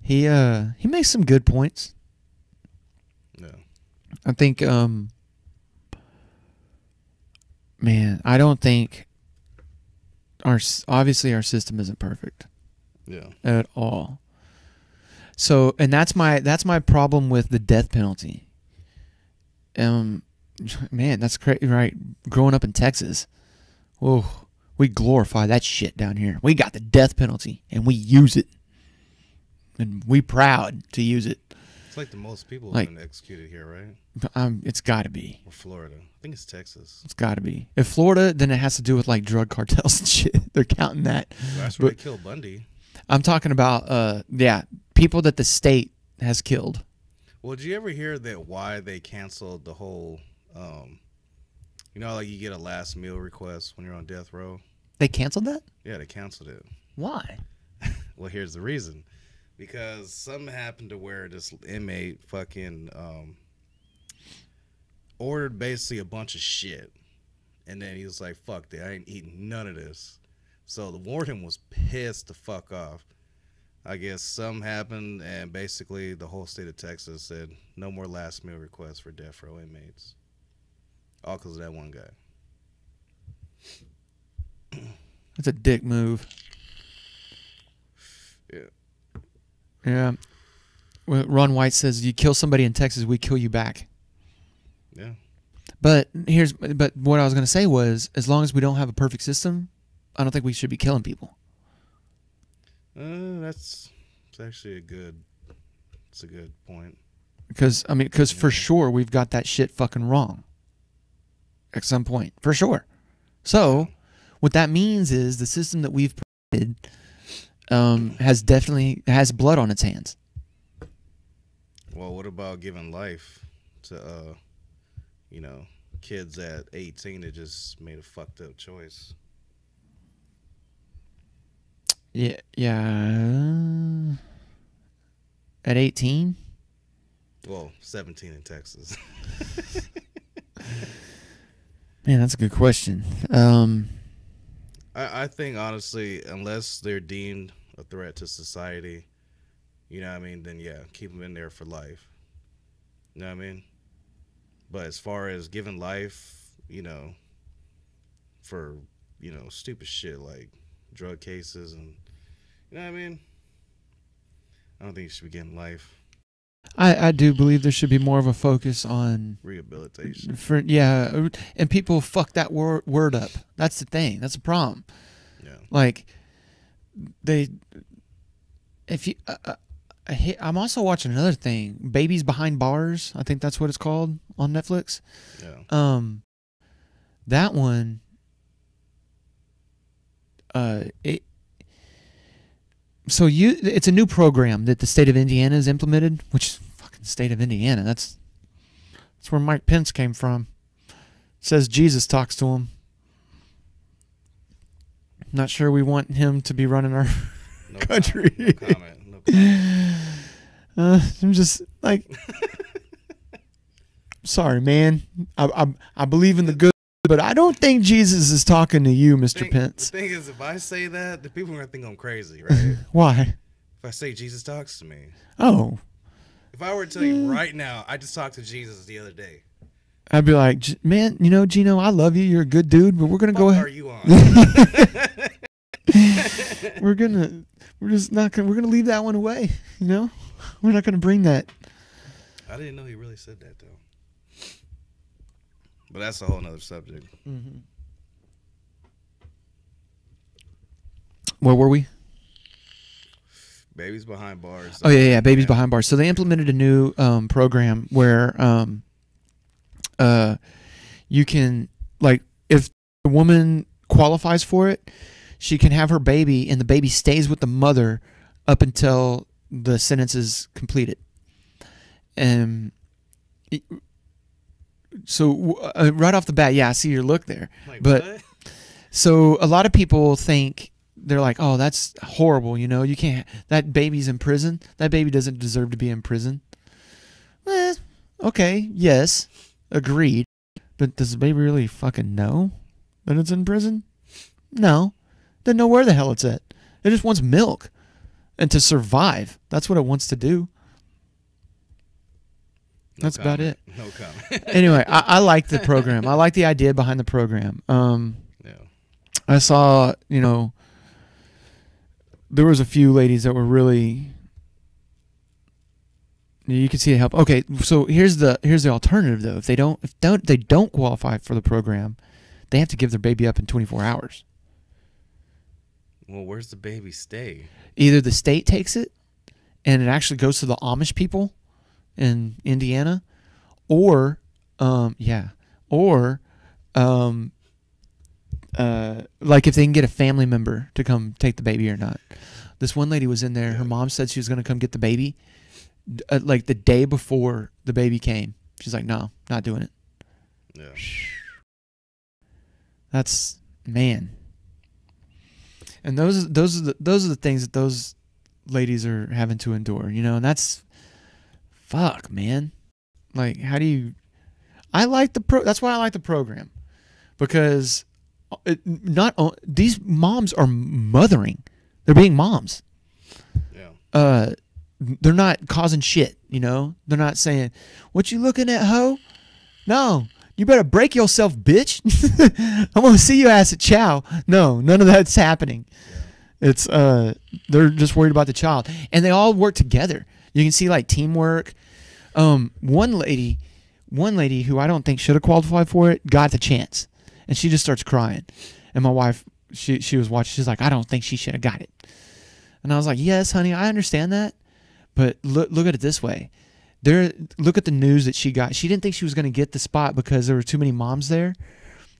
He makes some good points. Yeah. I think, man, I don't think obviously our system isn't perfect. Yeah. At all. So, and that's my problem with the death penalty. Man, that's crazy, right? Growing up in Texas, whoa, we glorify that shit down here. We got the death penalty, and we use it, and we proud to use it. It's like the most people have been executed here, right? It's got to be. Or Florida. I think it's Texas. It's got to be. If Florida, then it has to do with like drug cartels and shit. They're counting that. Well, that's where they killed Bundy. I'm talking about, people that the state has killed. Well, did you ever hear that why they canceled the whole, like you get a last meal request when you're on death row? They canceled that? Yeah, they canceled it. Why? Well, here's the reason. Because something happened to where this inmate fucking ordered basically a bunch of shit. And then he was like, fuck that, I ain't eating none of this. So the warden was pissed the fuck off. I guess something happened, and basically the whole state of Texas said no more last meal requests for death row inmates. All because of that one guy. That's a dick move. Yeah. Yeah. Ron White says, "You kill somebody in Texas, we kill you back." Yeah. But what I was gonna say was, as long as we don't have a perfect system, I don't think we should be killing people. It's actually it's a good point. Because for sure we've got that shit fucking wrong. At some point, for sure. So, what that means is the system that we've provided has blood on its hands. Well, what about giving life to kids at 18 that just made a fucked up choice? Yeah. At 18? Well, 17 in Texas. Man, that's a good question. I think, honestly, unless they're deemed a threat to society, you know what I mean, then yeah, keep them in there for life. You know what I mean? But as far as giving life, for, stupid shit like drug cases and, you know what I mean? I don't think you should be getting life. I do believe there should be more of a focus on rehabilitation. And people fuck that word up. That's the thing. That's the problem. Yeah. Like I'm also watching another thing, Babies Behind Bars. I think that's what it's called on Netflix. Yeah. That one. It's a new program that the state of Indiana has implemented, which is fucking state of Indiana. That's where Mike Pence came from. Says Jesus talks to him. Not sure we want him to be running our country. No comment. I'm just like, sorry, man. I believe in the good, but I don't think Jesus is talking to you, Mr. Pence. The thing is, if I say that, the people are going to think I'm crazy, right? Why? If I say Jesus talks to me. Oh. If I were to tell you right now, I just talked to Jesus the other day. I'd be like, man, Gino, I love you. You're a good dude, but we're going to go ahead. Are you on? We're going to leave that one away. We're not going to bring that. I didn't know he really said that, though. But that's a whole nother subject. Mm-hmm. Where were we? Babies Behind Bars. Oh, yeah, Babies Behind Bars. So they implemented a new program where you can, like, if the woman qualifies for it, she can have her baby, and the baby stays with the mother up until the sentence is completed. So right off the bat, yeah, I see your look there. Like, but what? So a lot of people think, they're like, oh, that's horrible. You can't. That baby's in prison. That baby doesn't deserve to be in prison. Okay, yes, agreed. But does the baby really fucking know that it's in prison? No, doesn't know where the hell it's at. It just wants milk and to survive. That's what it wants to do. That's about it. No comment. Anyway, I like the program. I like the idea behind the program. Yeah. I saw, there was a few ladies that were really, you can see the help. Okay, so here's the alternative though. If they don't qualify for the program, they have to give their baby up in 24 hours. Well, where's the baby stay? Either the state takes it and it actually goes to the Amish people in Indiana, or like if they can get a family member to come take the baby or not. This one lady was in there. Her mom said she was going to come get the baby like the day before the baby came. She's like, no, not doing it. Yeah. That's, man. And those are the things that those ladies are having to endure, and that's, fuck, man. Like, how do you? That's why I like the program, because these moms are mothering. They're being moms. Yeah. They're not causing shit. They're not saying, "What you looking at, hoe?" No. You better break yourself, bitch. I'm gonna see your ass at chow. No, none of that's happening. Yeah. It's they're just worried about the child, and they all work together. You can see like teamwork. One lady who I don't think should have qualified for it got the chance, and she just starts crying. And my wife, she was watching. She's like, I don't think she should have got it. And I was like, yes, honey, I understand that, but look at it this way. Look at the news that she got. She didn't think she was going to get the spot because there were too many moms there,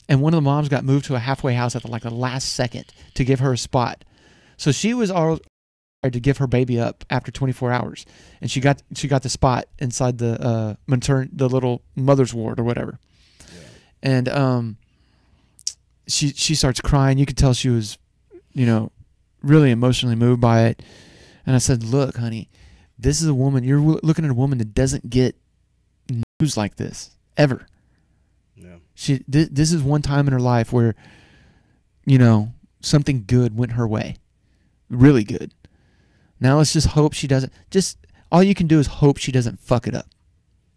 and one of the moms got moved to a halfway house at the last second to give her a spot. So she was all to give her baby up after 24 hours, and she got the spot inside the the little mother's ward or whatever. Yeah. And she starts crying. You could tell she was, really emotionally moved by it. And I said, look, honey, this is a woman. You're looking at a woman that doesn't get news like this ever. Yeah. This is one time in her life where, something good went her way. Really good. Now let's just hope she doesn't. Just all you can do is hope she doesn't fuck it up.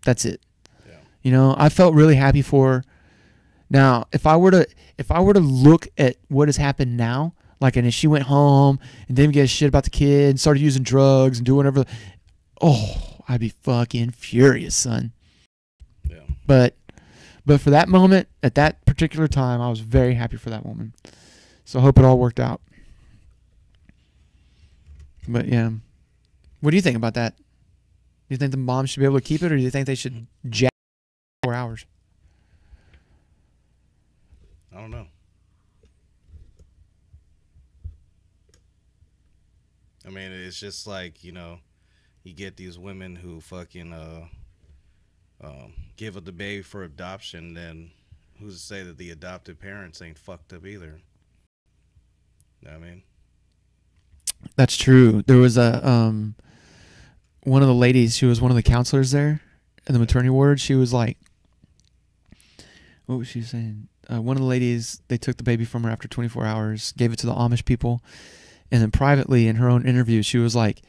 That's it. Yeah. I felt really happy for her. Now, if I were to look at what has happened now, and if she went home and didn't give a shit about the kid and started using drugs and doing whatever, I'd be fucking furious, son. Yeah. But for that moment, at that particular time, I was very happy for that woman. So I hope it all worked out. But yeah, what do you think about that? Do you think the mom should be able to keep it, or do you think they should jack 4 hours? I don't know. I mean, it's just like, you get these women who fucking give up the baby for adoption, then who's to say that the adopted parents ain't fucked up either? You know what I mean? That's true. There was one of the ladies, she was one of the counselors there in the maternity ward. She was like, what was she saying? One of the ladies, they took the baby from her after 24 hours, gave it to the Amish people, and then privately in her own interview, she was like,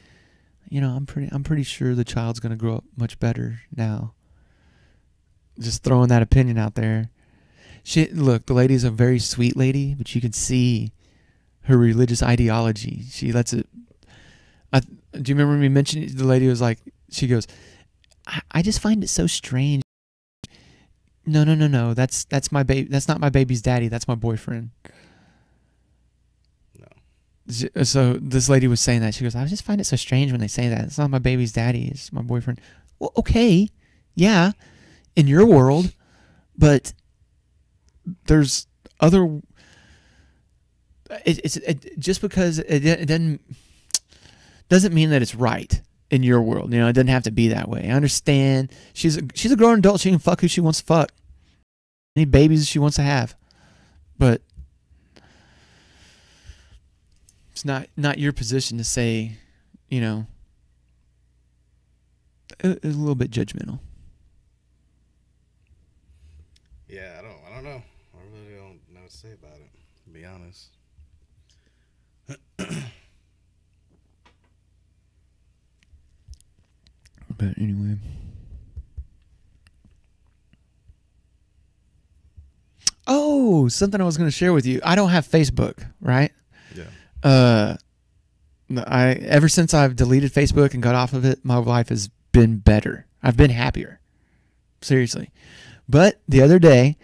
I'm pretty sure the child's going to grow up much better now. Just throwing that opinion out there. Look, the lady's a very sweet lady, but you can see her religious ideology. She lets it. Do you remember me mentioning the lady was like, she goes, I just find it so strange. No. That's my baby. That's not my baby's daddy. That's my boyfriend. No. So this lady was saying that. She goes, I just find it so strange when they say that. It's not my baby's daddy. It's my boyfriend. Well, okay. Yeah. In your world. But there's other... just because it doesn't mean that it's right in your world. It doesn't have to be that way. I understand. She's a grown adult. She can fuck who she wants to fuck. Any babies she wants to have, but it's not your position to say, a little bit judgmental. Yeah, I don't know. I really don't know what to say about it, to be honest. But anyway. Oh, something I was going to share with you. I don't have Facebook, right? Yeah. Ever since I've deleted Facebook and got off of it, my life has been better. I've been happier. Seriously. But the other day,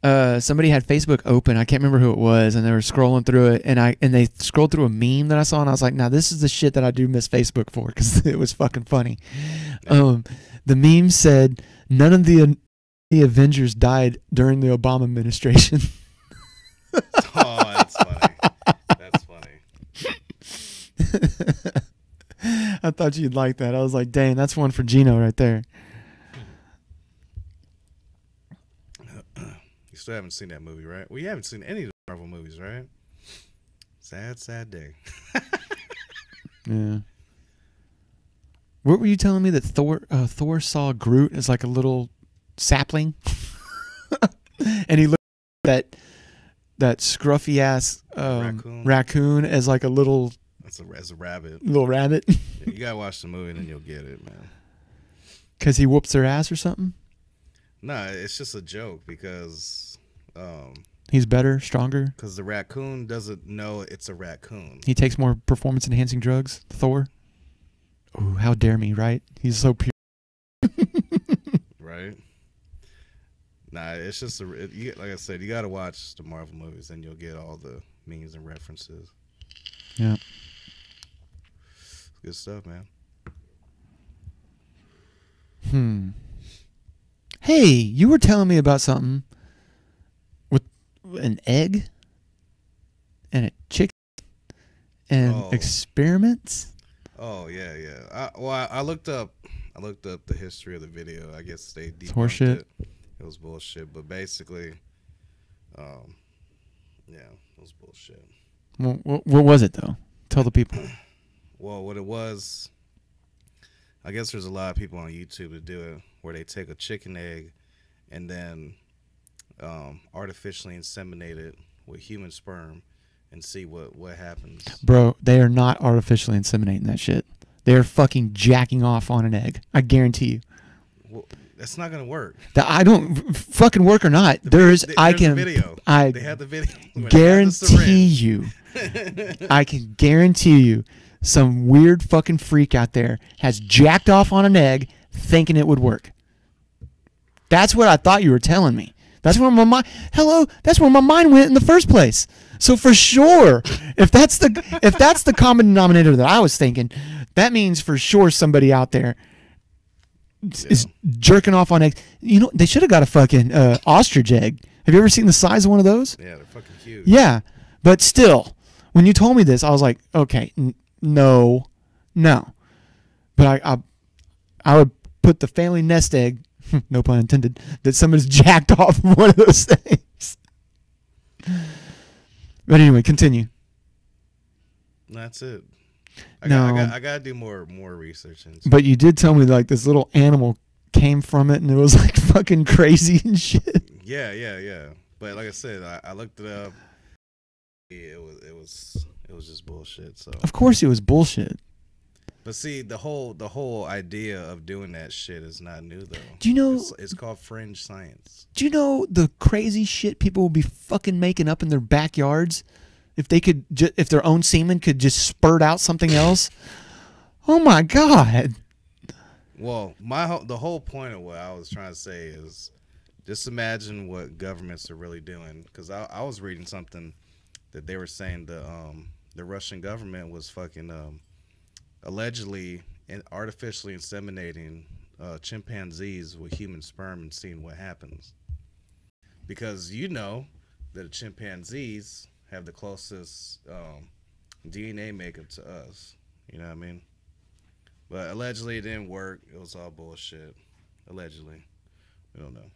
somebody had Facebook open. I can't remember who it was, and they were scrolling through it, and they scrolled through a meme that I saw, and I was like, now this is the shit that I do miss Facebook for, because it was fucking funny. The meme said, none of the Avengers died during the Obama administration. Oh, that's funny. That's funny. I thought you'd like that. I was like, dang, that's one for Gino right there. You still haven't seen that movie, right? Well, you haven't seen any of the Marvel movies, right? Sad day. Yeah. What were you telling me that Thor saw Groot as like a little sapling? And he looked at that scruffy ass raccoon as like a little... As a rabbit. Little rabbit. Yeah, you gotta watch the movie and then you'll get it, man. Because he whoops their ass or something? No, it's just a joke because... he's better, stronger? Because the raccoon doesn't know it's a raccoon. He takes more performance-enhancing drugs, Thor? Ooh, how dare me, right? He's so pure. Right? Nah, it's just like I said, you got to watch the Marvel movies, and you'll get all the memes and references. Yeah. Good stuff, man. Hey, you were telling me about something with an egg and a chicken and experiments. Oh yeah. I looked up the history of the video. I guess they debunked horseshit. It was bullshit, but basically, yeah, it was bullshit. Well, what was it though? Tell the people. Well, what it was, I guess there's a lot of people on YouTube that do it, where they take a chicken egg and then artificially inseminate it with human sperm and see what happens. Bro, they are not artificially inseminating that shit. They're fucking jacking off on an egg. I guarantee you. Well, that's not gonna work. I don't fucking work or not. There's the video. They had the video. Guarantee you. I can guarantee you some weird fucking freak out there has jacked off on an egg thinking it would work. That's what I thought you were telling me. That's where my mind that's where my mind went in the first place. So for sure, if that's the common denominator that I was thinking, that means for sure somebody out there is jerking off on eggs. You know, they should have got a fucking ostrich egg. Have you ever seen the size of one of those? Yeah, they're fucking huge. Yeah, but still, when you told me this, I was like, okay, no. But I would put the family nest egg, no pun intended, that somebody's jacked off one of those things. But anyway, continue. That's it. I gotta do more research into it. But you did tell me like this little animal came from it, and it was like fucking crazy and shit. Yeah. But like I said, I looked it up. It was just bullshit. So Of course, it was bullshit. But see, the whole idea of doing that shit is not new though. Do you know it's called fringe science? Do you know the crazy shit people will be fucking making up in their backyards if they could, if their own semen could just spurt out something else? Oh my god! Well, the whole point of what I was trying to say is, just imagine what governments are really doing. Because I was reading something that they were saying the Russian government was fucking allegedly and artificially inseminating chimpanzees with human sperm and seeing what happens. Because you know that chimpanzees have the closest DNA makeup to us. You know what I mean? But allegedly it didn't work. It was all bullshit. Allegedly. We don't know.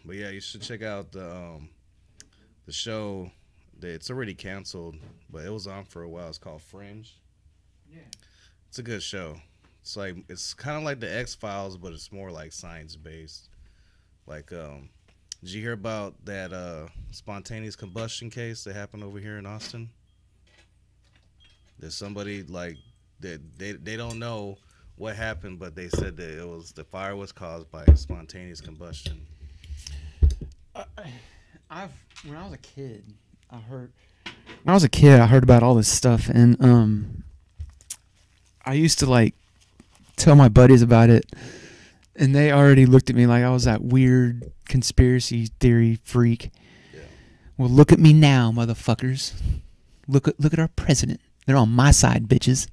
But yeah, you should check out the show. It's already canceled, but it was on for a while. It's called Fringe. Yeah. It's a good show. It's kind of like the X-Files, but it's more like science-based. Like, did you hear about that spontaneous combustion case that happened over here in Austin? There's somebody like that they don't know what happened, but they said that the fire was caused by spontaneous combustion. When I was a kid, I heard about all this stuff, and I used to like tell my buddies about it, and they already looked at me like I was that weird conspiracy theory freak. Yeah. Well, look at me now, motherfuckers. Look at our president. They're on my side, bitches.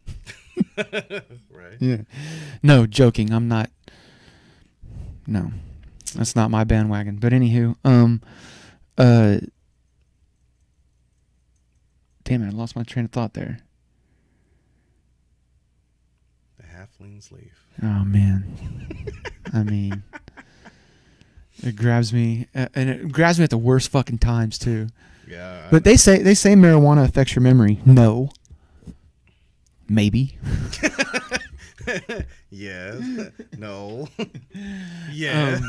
Right. Yeah. No, joking. I'm not. No, that's not my bandwagon. But anywho, damn it, I lost my train of thought there. The halflings leave. Oh man. I mean, it grabs me, and it grabs me at the worst fucking times too. Yeah. But they say marijuana affects your memory. No. Maybe. Yes. No. Yeah.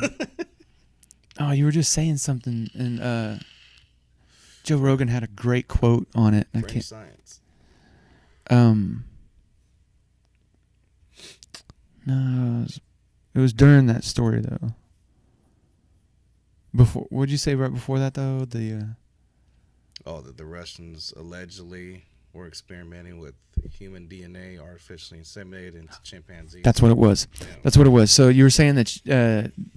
Oh, you were just saying something, and Joe Rogan had a great quote on it. Fringe science. No, it was during that story though. Before, what'd you say right before that though? The the Russians allegedly were experimenting with human DNA artificially inseminated into chimpanzees. That's what it was. Yeah. That's what it was. So you were saying that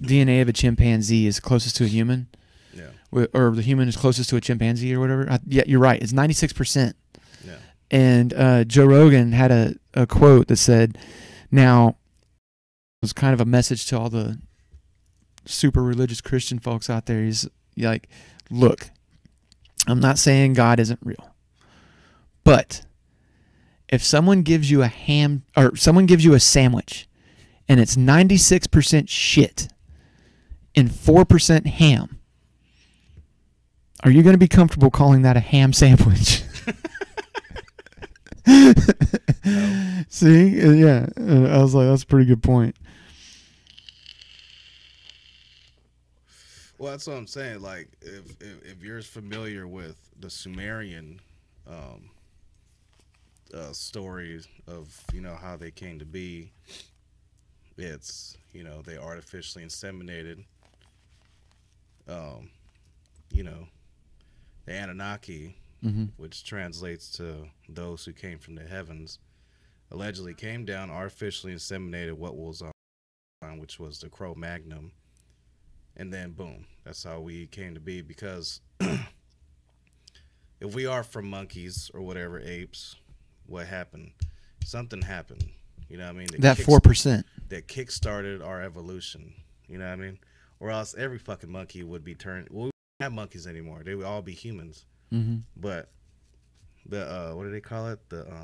DNA of a chimpanzee is closest to a human, Yeah. or the human is closest to a chimpanzee, or whatever. Yeah, you're right. It's 96%. Yeah. And Joe Rogan had a quote that said, "Now." It was kind of a message to all the super religious Christian folks out there. He's like, look, I'm not saying God isn't real, but if someone gives you someone gives you a sandwich and it's 96% shit and 4% ham, are you going to be comfortable calling that a ham sandwich? See? Yeah. I was like, that's a pretty good point. Well, that's what I'm saying. Like, if you're familiar with the Sumerian stories of, how they came to be, it's, they artificially inseminated, the Anunnaki, which translates to those who came from the heavens, allegedly came down, artificially inseminated what was on, which was the Cro-Magnon. And then, boom, that's how we came to be. Because if we are from monkeys or whatever, apes, what happened? Something happened. You know what I mean? That 4%. That kick-started our evolution. You know what I mean? Or else every fucking monkey would be turned. Well, we don't have monkeys anymore. They would all be humans. But the what do they call it? The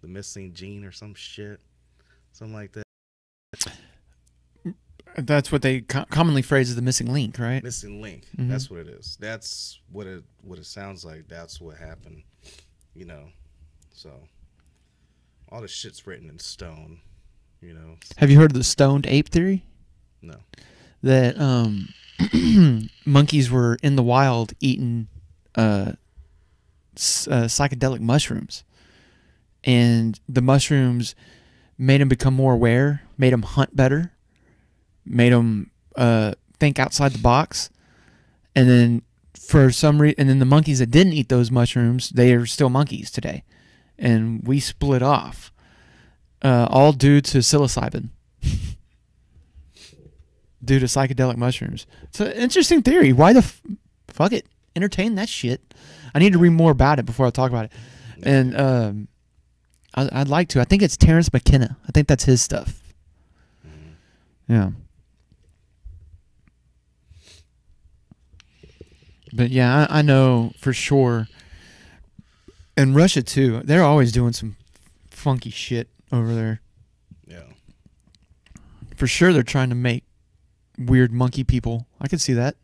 missing gene or some shit, something like that. That's what they commonly phrase as the missing link, right? Missing link. That's what it is. That's what it sounds like. That's what happened. So all the shit's written in stone. Have you heard of the stoned ape theory? No. That monkeys were in the wild eating psychedelic mushrooms, and the mushrooms made them become more aware, made them hunt better, made them think outside the box, and then for some reason, and then the monkeys that didn't eat those mushrooms, they are still monkeys today, and we split off, all due to psilocybin, due to psychedelic mushrooms. It's an interesting theory. Why the fuck it? Entertain that shit. I need to read more about it before I talk about it, and I'd like to. I think it's Terrence McKenna. I think that's his stuff. Yeah. But yeah, I know for sure. And Russia too. They're always doing some funky shit over there. Yeah. For sure, they're trying to make weird monkey people. I could see that.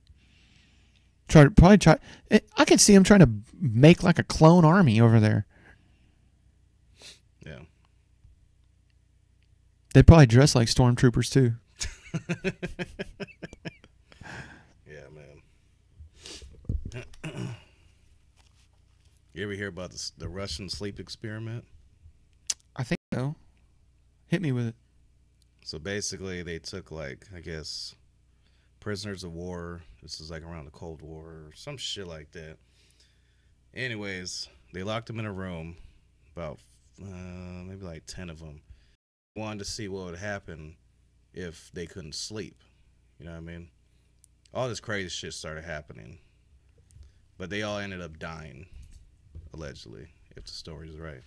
I could see them trying to make like a clone army over there. Yeah. They probably dress like stormtroopers too. Yeah, man. You ever hear about the Russian sleep experiment? I think so. Hit me with it. So basically, they took, prisoners of war. This is around the Cold War or some shit like that. Anyways, they locked them in a room, about maybe 10 of them. Wanted to see what would happen if they couldn't sleep. You know what I mean? All this crazy shit started happening. But they all ended up dying, allegedly, if the story's right.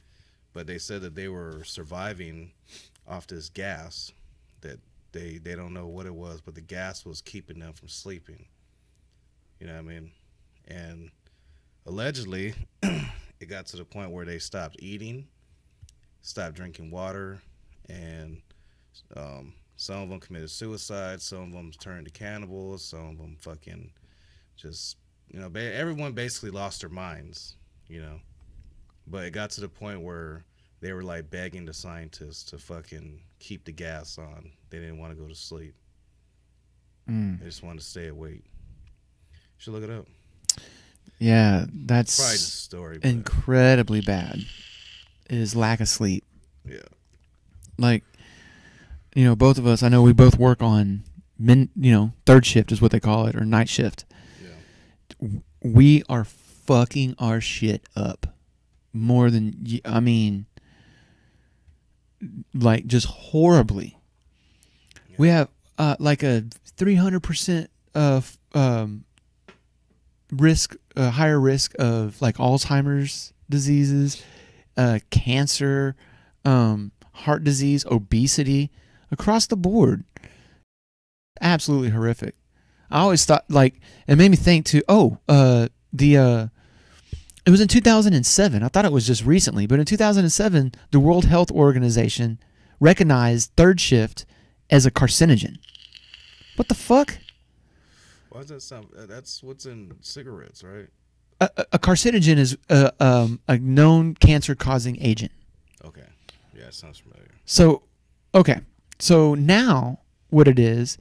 But they said that they were surviving off this gas that they don't know what it was, but the gas was keeping them from sleeping. You know what I mean? And allegedly, it got to the point where they stopped eating, stopped drinking water, and some of them committed suicide, some of them turned to cannibals, some of them fucking just, everyone basically lost their minds, But it got to the point where they were begging the scientists to fucking keep the gas on. They didn't want to go to sleep. They just wanted to stay awake. You should look it up. Yeah, that's Probably just a story. Incredibly bad. Is lack of sleep. Yeah. Both of us, I know we both work on third shift is what they call it, or night shift. Yeah. We are fucking our shit up more than I mean, like just horribly. Yeah. We have like a 300% of risk, higher risk of like Alzheimer's diseases, cancer, heart disease, obesity, across the board. Absolutely horrific. I always thought, like, it made me think too. It was in 2007. I thought it was just recently, but in 2007, the World Health Organization recognized third shift as a carcinogen. What the fuck? Why does that sound? That's what's in cigarettes, right? A carcinogen is a known cancer-causing agent. Okay. Yeah, it sounds familiar. So, okay. So now what it is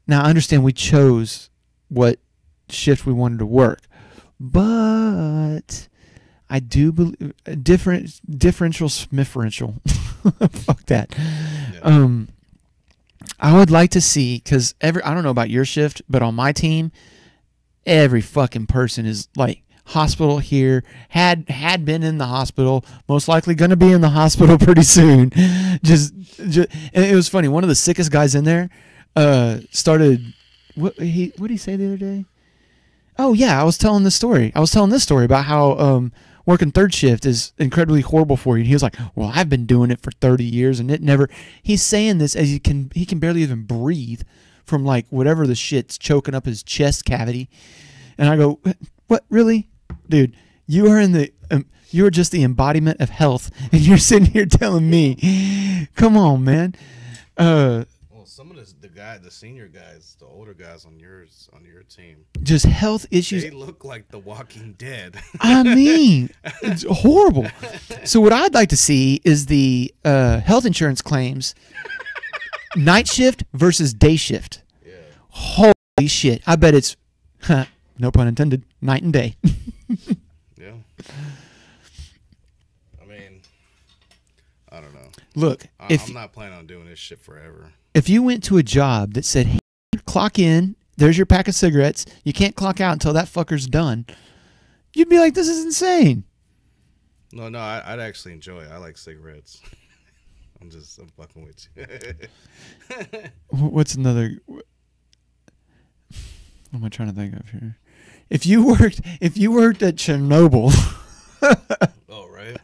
now I understand we chose what shift we wanted to work, but I do believe differential smifferential. Fuck that. Yeah. I would like to see, because I don't know about your shift, but on my team, every fucking person is like hospital here, had been in the hospital, most likely going to be in the hospital pretty soon. Just and it was funny. One of the sickest guys in there started. What did he say the other day? Oh yeah, I was telling this story about how working third shift is incredibly horrible for you. And he was like, "Well, I've been doing it for 30 years, and it never." He's saying this as he can barely even breathe from like whatever the shit's choking up his chest cavity. And I go, "What, really, dude? You are you are just the embodiment of health, and you're sitting here telling me, come on, man." Well, some of the senior guys, the older guys on your team, just health issues. they look like the Walking Dead. I mean, it's horrible. So what I'd like to see is the health insurance claims, night shift versus day shift. Yeah. Holy shit! I bet it's, no pun intended, night and day. Yeah. I mean, I don't know. Look, I'm not planning on doing this shit forever. if you went to a job that said, "Hey, clock in, there's your pack of cigarettes, you can't clock out until that fucker's done," you'd be like, "This is insane." No, I'd actually enjoy it. I like cigarettes. I'm fucking with you. What's another? What am I trying to think of here? If you worked at Chernobyl, Oh, right.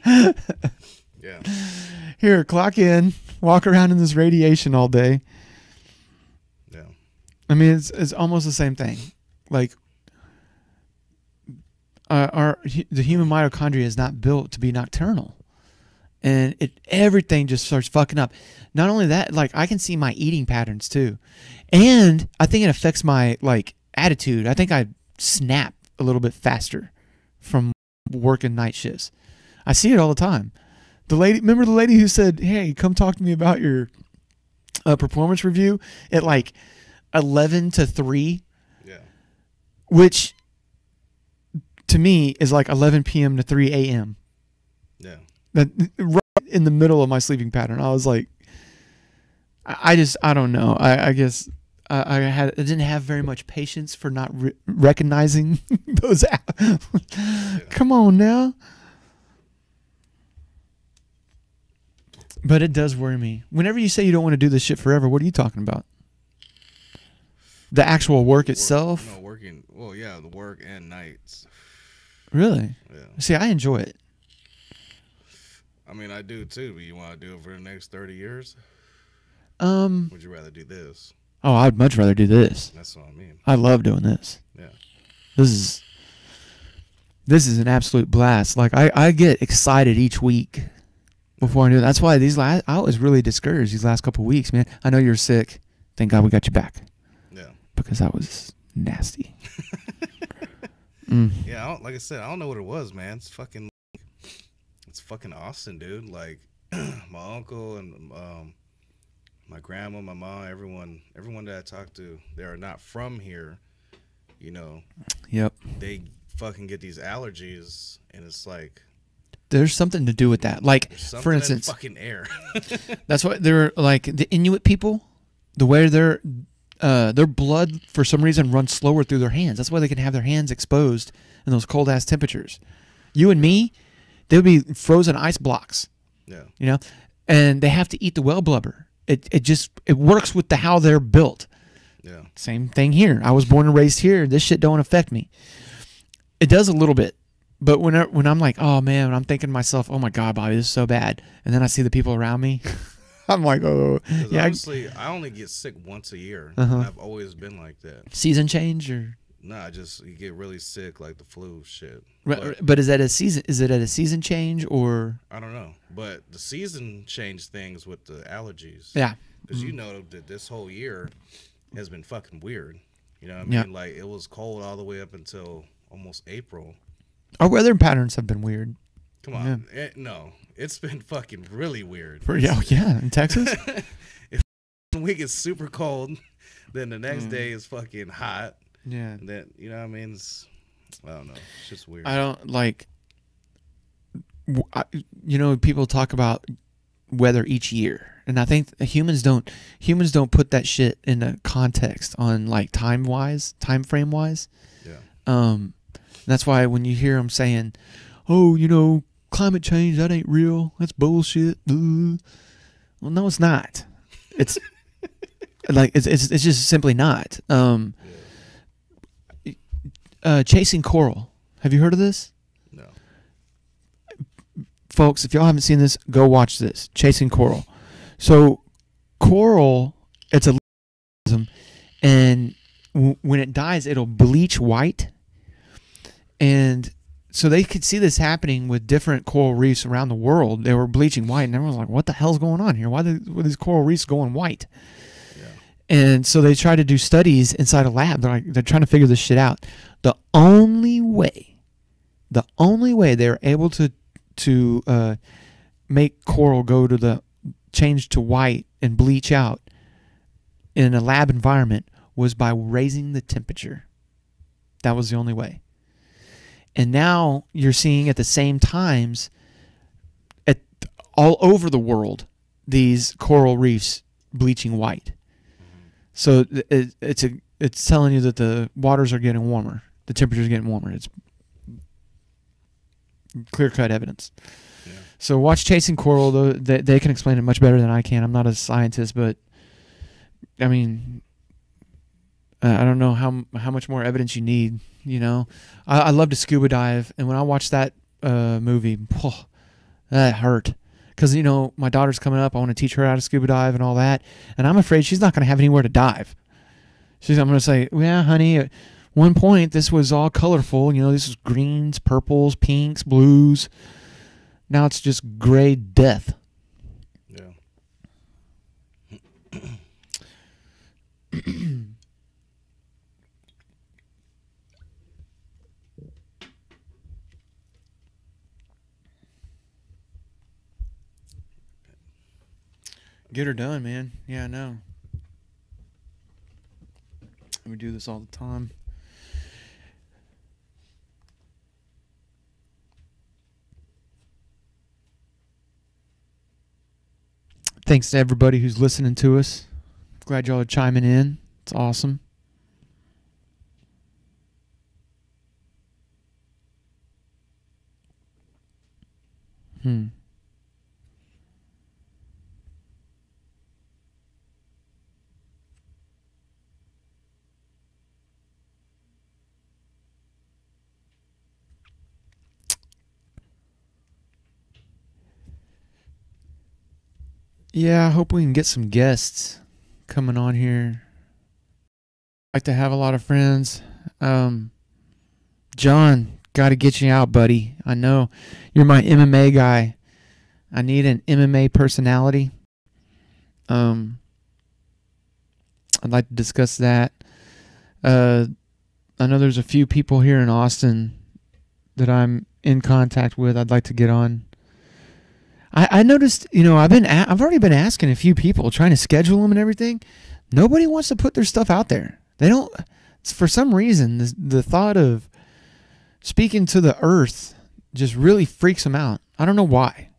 Yeah. here, clock in, walk around in this radiation all day. Yeah. I mean, it's almost the same thing. Like, the human mitochondria is not built to be nocturnal, and everything just starts fucking up. Not only that, like I can see my eating patterns too, and I think it affects my like attitude. I think I snap a little bit faster from working night shifts. I see it all the time. Remember the lady who said, "Hey, come talk to me about your performance review" at like 11 to 3, Yeah. which to me is like 11 p.m. to 3 a.m. Yeah. That right in the middle of my sleeping pattern. I was like, I don't know. I guess I didn't have very much patience for not recognizing those. Come on now. But it does worry me. Whenever you say you don't want to do this shit forever, what are you talking about? The actual work itself? No, working. Well, yeah, the work and nights. Really? Yeah. See, I enjoy it. I mean, I do too, but you want to do it for the next 30 years? Would you rather do this? Oh, I'd much rather do this. That's what I mean. I love doing this. Yeah. This is an absolute blast. Like I get excited each week before I do it. That's why I was really discouraged these last couple of weeks, man. I know you're sick. Thank God we got you back. Yeah. Because that was nasty. Yeah, like I said, I don't know what it was, man. It's fucking Austin, dude. Like my uncle and my grandma, my mom, everyone that I talk to, they are not from here. You know. Yep. They fucking get these allergies, and it's like there's something to do with that. Like, for instance, in fucking air. that's why they're like the Inuit people. The way their blood for some reason runs slower through their hands. That's why they can have their hands exposed in those cold ass temperatures. You and me, they would be frozen ice blocks. Yeah. You know, and they have to eat the well blubber. It works with how they're built. Yeah. Same thing here. I was born and raised here. This shit don't affect me. It does a little bit, but when I'm like, oh man, when I'm thinking to myself, oh my God, Bobby, this is so bad, and then I see the people around me, I'm like, oh yeah. Honestly, I only get sick once a year. Uh-huh. And I've always been like that. Season change or Nah, you get really sick like the flu shit. but is that a season? Is it at a season change or? I don't know, but the season changed things with the allergies. Yeah. Because you know that this whole year has been fucking weird. You know what I Yeah. mean? Like, it was cold all the way up until almost April. Our weather patterns have been weird. Come on. No, it's been fucking really weird. Yeah, in Texas. One week it's super cold, then the next day is fucking hot. Yeah. And then, you know what I mean? I don't know. It's just weird. I don't like. People talk about weather each year, and I think humans don't put that shit into context on like time frame wise. Yeah. That's why when you hear them saying, "Oh, climate change, that ain't real. That's bullshit." Well, no, it's not. It's like it's just simply not. Chasing coral. Have you heard of this? No. Folks, if y'all haven't seen this, go watch this. Chasing coral. So coral, it's a and when it dies, it'll bleach white. And so they could see this happening with different coral reefs around the world. They were bleaching white, and everyone was like, what the hell's going on here? Why are these coral reefs going white? Yeah. And so they try to do studies inside a lab. They're trying to figure this shit out. The only way they're able to make coral change to white and bleach out in a lab environment was by raising the temperature. That was the only way. And now you're seeing at the same times all over the world these coral reefs bleaching white. So it's telling you that the waters are getting warmer. The temperature's getting warmer. It's clear-cut evidence. Yeah. So watch Chasing Coral. Though they can explain it much better than I can. I'm not a scientist, but I mean, I don't know how much more evidence you need. I love to scuba dive, and when I watched that movie, that hurt. Because my daughter's coming up. I want to teach her how to scuba dive and all that, and I'm afraid she's not going to have anywhere to dive. I'm going to say, yeah, honey. At one point, this was all colorful. This was greens, purples, pinks, blues. Now it's just gray death. Yeah. Get her done, man. Yeah, I know. We do this all the time. Thanks to everybody who's listening to us. Glad y'all are chiming in. It's awesome. Yeah, I hope we can get some guests coming on here. Like to have a lot of friends. John, got to get you out, buddy. I know you're my MMA guy. I need an MMA personality. I'd like to discuss that. I know there's a few people here in Austin that I'm in contact with. I'd like to get on. I noticed, I've already been asking a few people, trying to schedule them and everything. Nobody wants to put their stuff out there. They don't. For some reason, the thought of speaking to the earth just really freaks them out. I don't know why.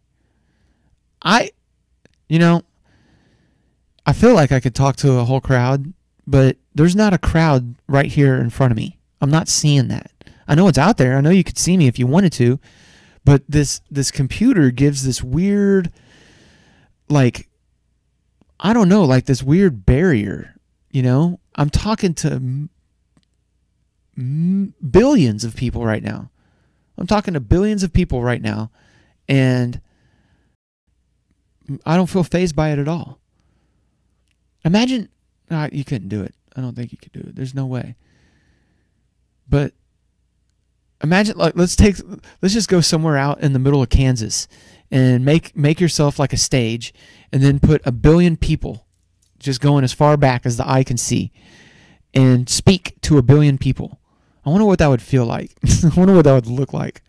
I feel like I could talk to a whole crowd, but there's not a crowd right here in front of me. I'm not seeing that. I know it's out there. I know you could see me if you wanted to, But this computer gives this weird, like, I don't know, like this weird barrier, you know? I'm talking to billions of people right now. I'm talking to billions of people right now, and I don't feel fazed by it at all. Imagine, you couldn't do it. I don't think you could do it. There's no way. But imagine, like, let's just go somewhere out in the middle of Kansas and make yourself like a stage, and then put 1 billion people just going as far back as the eye can see, and speak to 1 billion people. I wonder what that would feel like. I wonder what that would look like.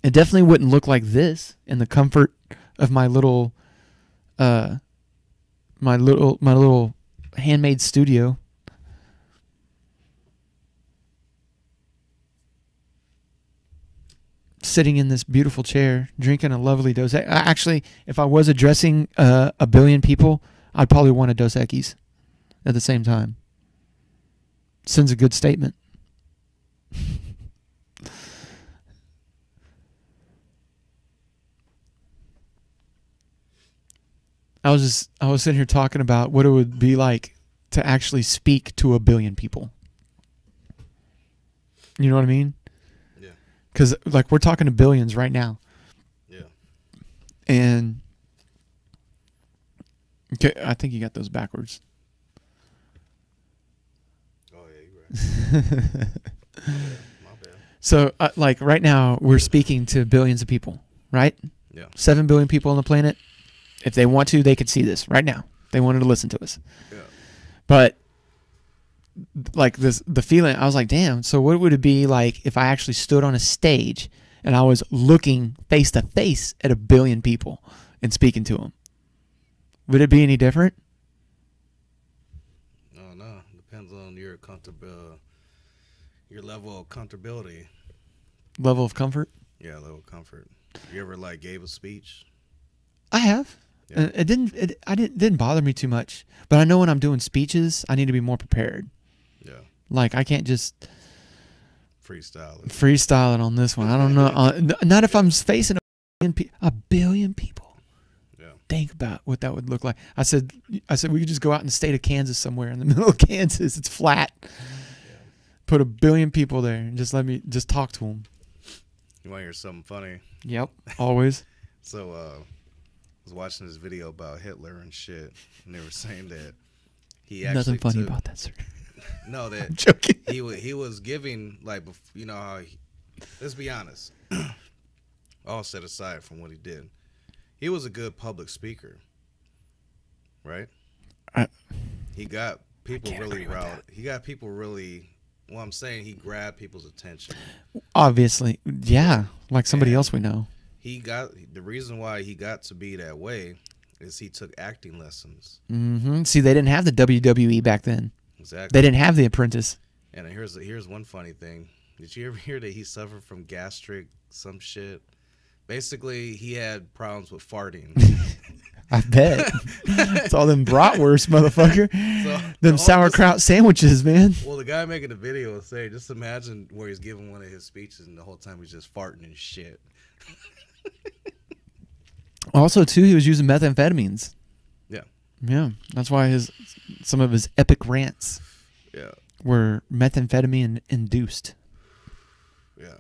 It definitely wouldn't look like this in the comfort of my little handmade studio. Sitting in this beautiful chair, drinking a lovely Dos Equis. Actually, if I was addressing 1 billion people, I'd probably want a Dos Equis at the same time. Sends a good statement. I was sitting here talking about what it would be like to actually speak to 1 billion people. You know what I mean? Yeah. Because, like, we're talking to billions right now. Yeah. And okay, I think you got those backwards. Oh yeah, you're right. My bad. So, like, right now, we're speaking to billions of people, right? Yeah. 7 billion people on the planet. If they want to, they could see this right now. They wanted to listen to us. Yeah. But, like, the feeling, I was like, damn, so what would it be like if I actually stood on a stage and I was looking face to face at 1 billion people and speaking to them? Would it be any different? No. Depends on your comfortable, your level of comfortability. Level of comfort? Yeah, level of comfort. You ever, like, gave a speech? I have. Yeah. It didn't bother me too much. But I know when I'm doing speeches, I need to be more prepared. Yeah. Like, I can't just Freestyle. freestyle it on this one. I don't know. Not if I'm facing 1 billion people. Yeah. Think about what that would look like. I said we could just go out in the state of Kansas somewhere in the middle of Kansas. It's flat. Yeah. Put 1 billion people there and just let me just talk to them. You want to hear something funny? Yep, always. So, I was watching this video about Hitler and shit, and they were saying that he actually Nothing funny took, about that, sir. No, that I'm joking. he was giving, like, you know how let's be honest, all set aside from what he did, he was a good public speaker, right? He got people really riled. He got people really. Well, I'm saying he grabbed people's attention. Obviously, yeah, like somebody else we know. He got the reason why he got to be that way is he took acting lessons. Mm-hmm. See, they didn't have the WWE back then. Exactly. They didn't have The Apprentice. And here's one funny thing. Did you ever hear that he suffered from gastric some shit? Basically, he had problems with farting. I bet. It's all them bratwurst, motherfucker. Them sauerkraut sandwiches, man. Well, the guy making the video was saying, just imagine where he's giving one of his speeches and the whole time he's just farting and shit. Also, too, he was using methamphetamines. Yeah. Yeah, that's why some of his epic rants were methamphetamine induced. Yeah.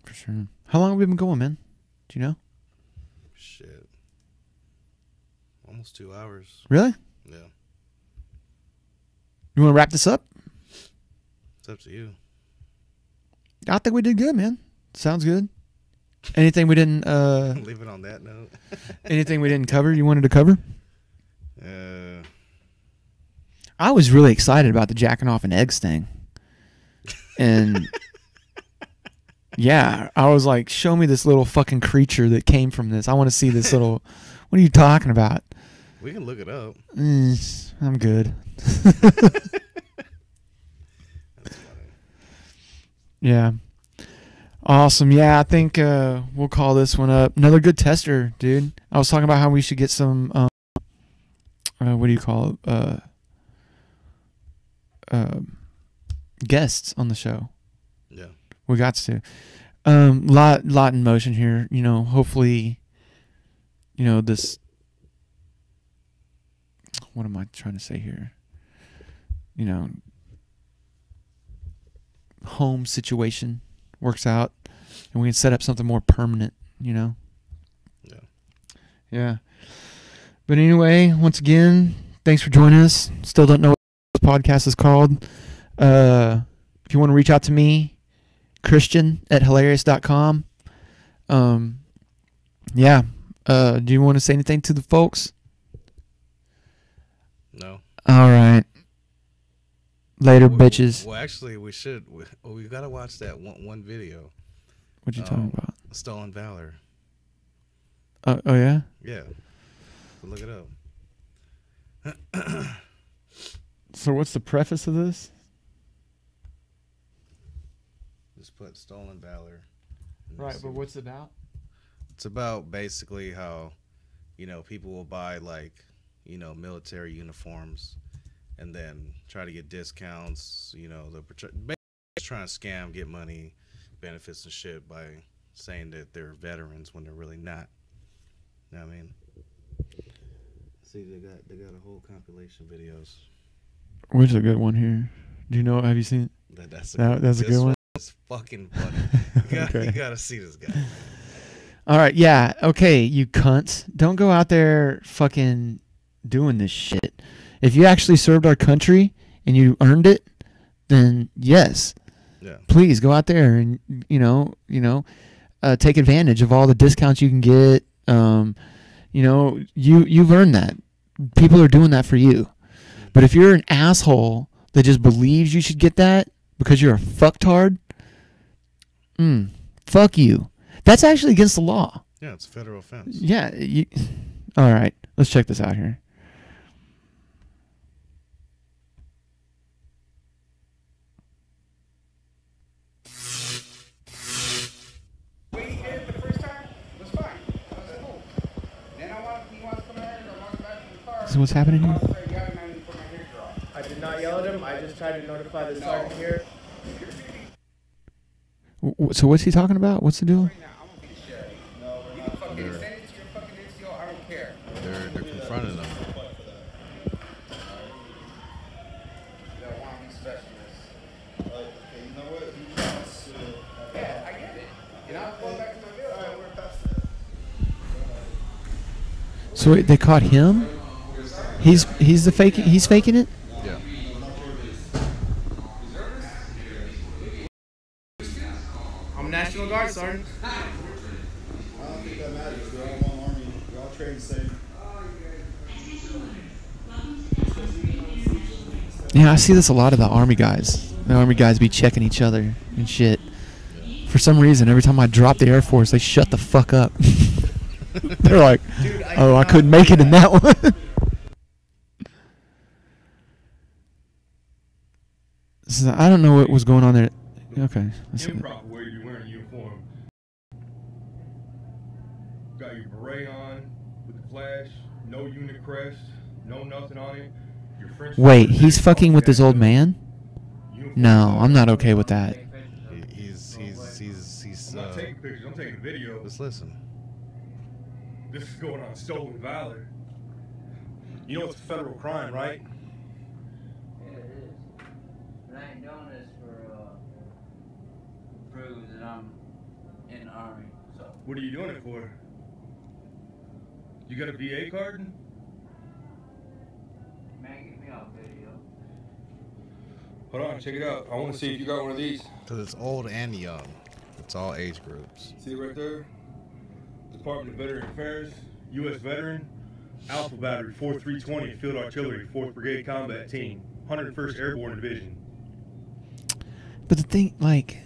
For sure. How long have we been going, man? Do you know? Shit. Almost 2 hours. Really? Yeah. You want to wrap this up? It's up to you. I think we did good, man. Sounds good. Anything we didn't Leave it on that note. anything we didn't cover you wanted to cover? I was really excited about the jacking off and eggs thing. And yeah, I was like, show me this little fucking creature that came from this. I want to see this little what are you talking about? We can look it up. I'm good. That's funny. Yeah. Awesome. Yeah, I think we'll call this one up. Another good tester, dude. I was talking about how we should get some, what do you call it? Guests on the show. We got to. Lot in motion here. You know, hopefully, you know, this. What am I trying to say here? You know, home situation works out, and we can set up something more permanent. You know. Yeah. Yeah. But anyway, once again, thanks for joining us. Still don't know what this podcast is called. If you want to reach out to me, Christian@hilarious.com. Yeah. Do you want to say anything to the folks? No. All right. Later, bitches. Well, actually, we should. We gotta watch that one video. What you talking about? Stolen Valor. Oh yeah. Yeah. Look it up. So what's the preface of this? Just put Stolen Valor. Right, but what's it about? It's about basically how, you know, people will buy like, you know, military uniforms, and then try to get discounts. You know, they're basically trying to scam, get money, benefits and shit by saying that they're veterans when they're really not. You know what I mean? See, they got a whole compilation videos. Where's a good one here? Do you know? Have you seen? That's a good one. It's fucking funny. You gotta see this guy. All right, yeah, okay, you cunts. Don't go out there fucking doing this shit. If you actually served our country and you earned it, then yes. Yeah. Please go out there and take advantage of all the discounts you can get. You know, you've earned that. People are doing that for you. But if you're an asshole that just believes you should get that because you're a fucktard, fuck you. That's actually against the law. Yeah, it's a federal offense. Yeah. All right. Let's check this out here. When he did it the first time, it was fine. That was cool. Then he wants to come out and walk back to the car. So what's happening here? I did not yell at him. I just tried to notify the sergeant here. So what's he talking about? What's the deal? They're confronting them. So wait, they caught him? He's faking it? Yeah. I'm National Guard, Sergeant. I don't think that matters. We're all one army. We're all trained the same. Yeah, I see this a lot of the Army guys. The Army guys be checking each other and shit. For some reason, every time I drop the Air Force, they shut the fuck up. They're like, Dude, I couldn't make it in that one. So I don't know what was going on there. Okay. Improper way to be wearing a uniform. Got your beret on with the flash, no unit crest, no nothing on it. Your French Wait, he's fucking with this old man? No, I'm not okay with that. He's I'm not taking pictures, I'm taking video. Just listen. This is going on Stolen Valor. You know it's a federal crime, right? Yeah, it is. But I ain't doing this for prove that I'm in the Army. So What are you doing it for? You got a VA card? man, get me off video. Hold on, check it out. I want to see if you got one of these. Because it's old and young. It's all age groups. See right there? Department of Veteran Affairs, U.S. Veteran, Alpha Battery, 4320 Field Artillery, 4th Brigade Combat Team, 101st Airborne Division. But the thing, like,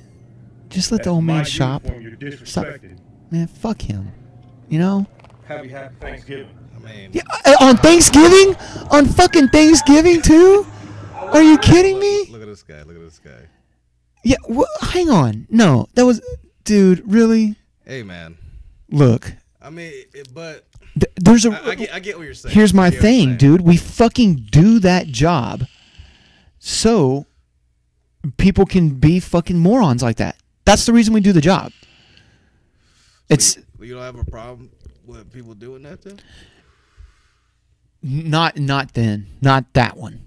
just let the old man shop. You're disrespected. Man, fuck him. You know? Happy Thanksgiving. I mean, Yeah, on Thanksgiving? On fucking Thanksgiving, too? Are you kidding me? Look at this guy. Look at this guy. Yeah, hang on. No, that was... Dude, really? Hey, man. Look. I mean, but... There's a... I get what you're saying. Here's my I get what you're thing, saying. dude. We fucking do that job so people can be fucking morons like that. That's the reason we do the job. It's you don't have a problem with people doing that then? not then. Not that one.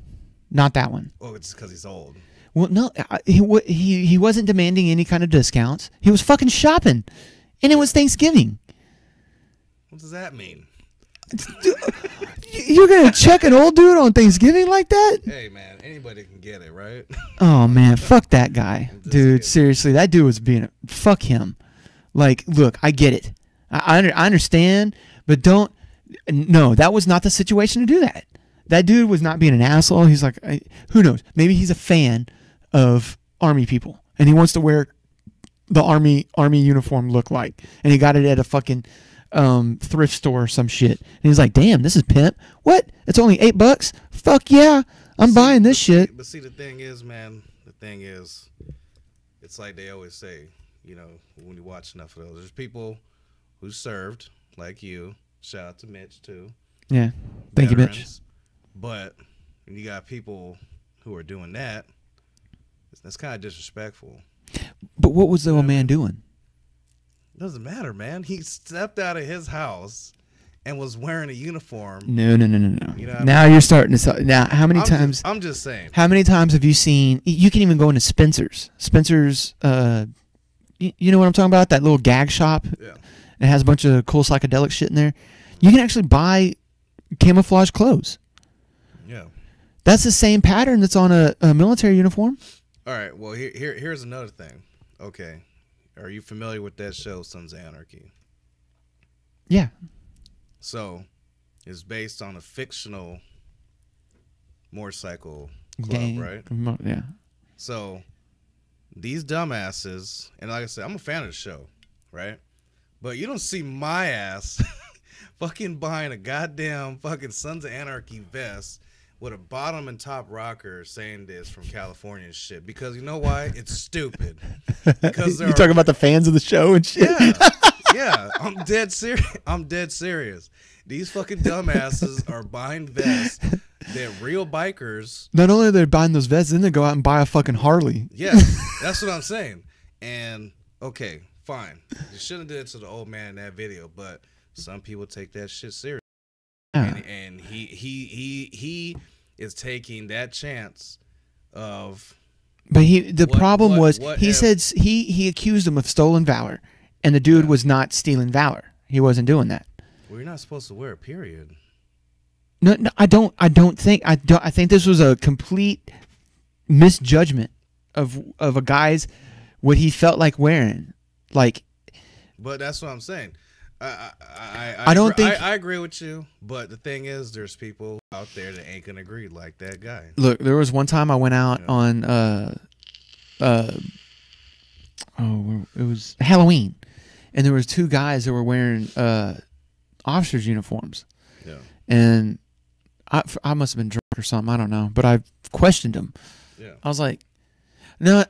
Not that one. Oh, it's because he's old. Well, no, he wasn't demanding any kind of discounts. He was fucking shopping, and it was Thanksgiving. What does that mean? You're gonna check an old dude on Thanksgiving like that? Hey man, anybody can get it, right? Oh man, fuck that guy, dude. Seriously, that dude was being fuck him. Like, look, I get it. I understand, but don't. No, that was not the situation to do that. That dude was not being an asshole. He's like, who knows? Maybe he's a fan of Army people, and he wants to wear the Army uniform look like, and he got it at a fucking thrift store or some shit. And he's like, damn, this is pimp. What? It's only $8? Fuck yeah, I'm buying this shit. But see, the thing is, man, it's like they always say, you know, when you watch enough of those, there's people who served, like you. Shout out to Mitch, too. Yeah. Thank you, Mitch. But when you got people who are doing that, that's kind of disrespectful. But what was the old man doing? Doesn't matter, man. He stepped out of his house and was wearing a uniform. No. You know now you're starting to sell. Now, how many times? I'm just saying. How many times have you seen? You can even go into Spencer's. Spencer's, you know what I'm talking about? That little gag shop. Yeah. It has a bunch of cool psychedelic shit in there. You can actually buy camouflage clothes. Yeah. That's the same pattern that's on a military uniform. All right. Well, here's another thing. Okay. Are you familiar with that show, Sons of Anarchy? Yeah. So, it's based on a fictional motorcycle club, Gang. right? Yeah. So, these dumbasses, and like I said, I'm a fan of the show, right? But you don't see my ass fucking buying a goddamn fucking Sons of Anarchy vest with a bottom and top rocker saying this from California and shit. Because you know why? It's stupid. Because you talking about the fans of the show and shit? Yeah. I'm dead serious. These fucking dumbasses are buying vests that real bikers. Not only are they buying those vests, then they go out and buy a fucking Harley. Yeah, that's what I'm saying. And okay, fine. You shouldn't have did it to the old man in that video, but some people take that shit serious. Yeah. And he is taking that chance of. But the problem was he said he accused him of stolen valor, and the dude was not stealing valor. He wasn't doing that. Well, you're not supposed to wear it, period. No, I think this was a complete misjudgment of a guy's what he felt like wearing. Like, but that's what I'm saying. I agree with you, but the thing is, there's people out there that ain't gonna agree like that guy. Look, there was one time I went out on it was Halloween, and there was two guys that were wearing officers' uniforms. Yeah. And I must have been drunk or something. I don't know, but I questioned them. Yeah. I was like, no,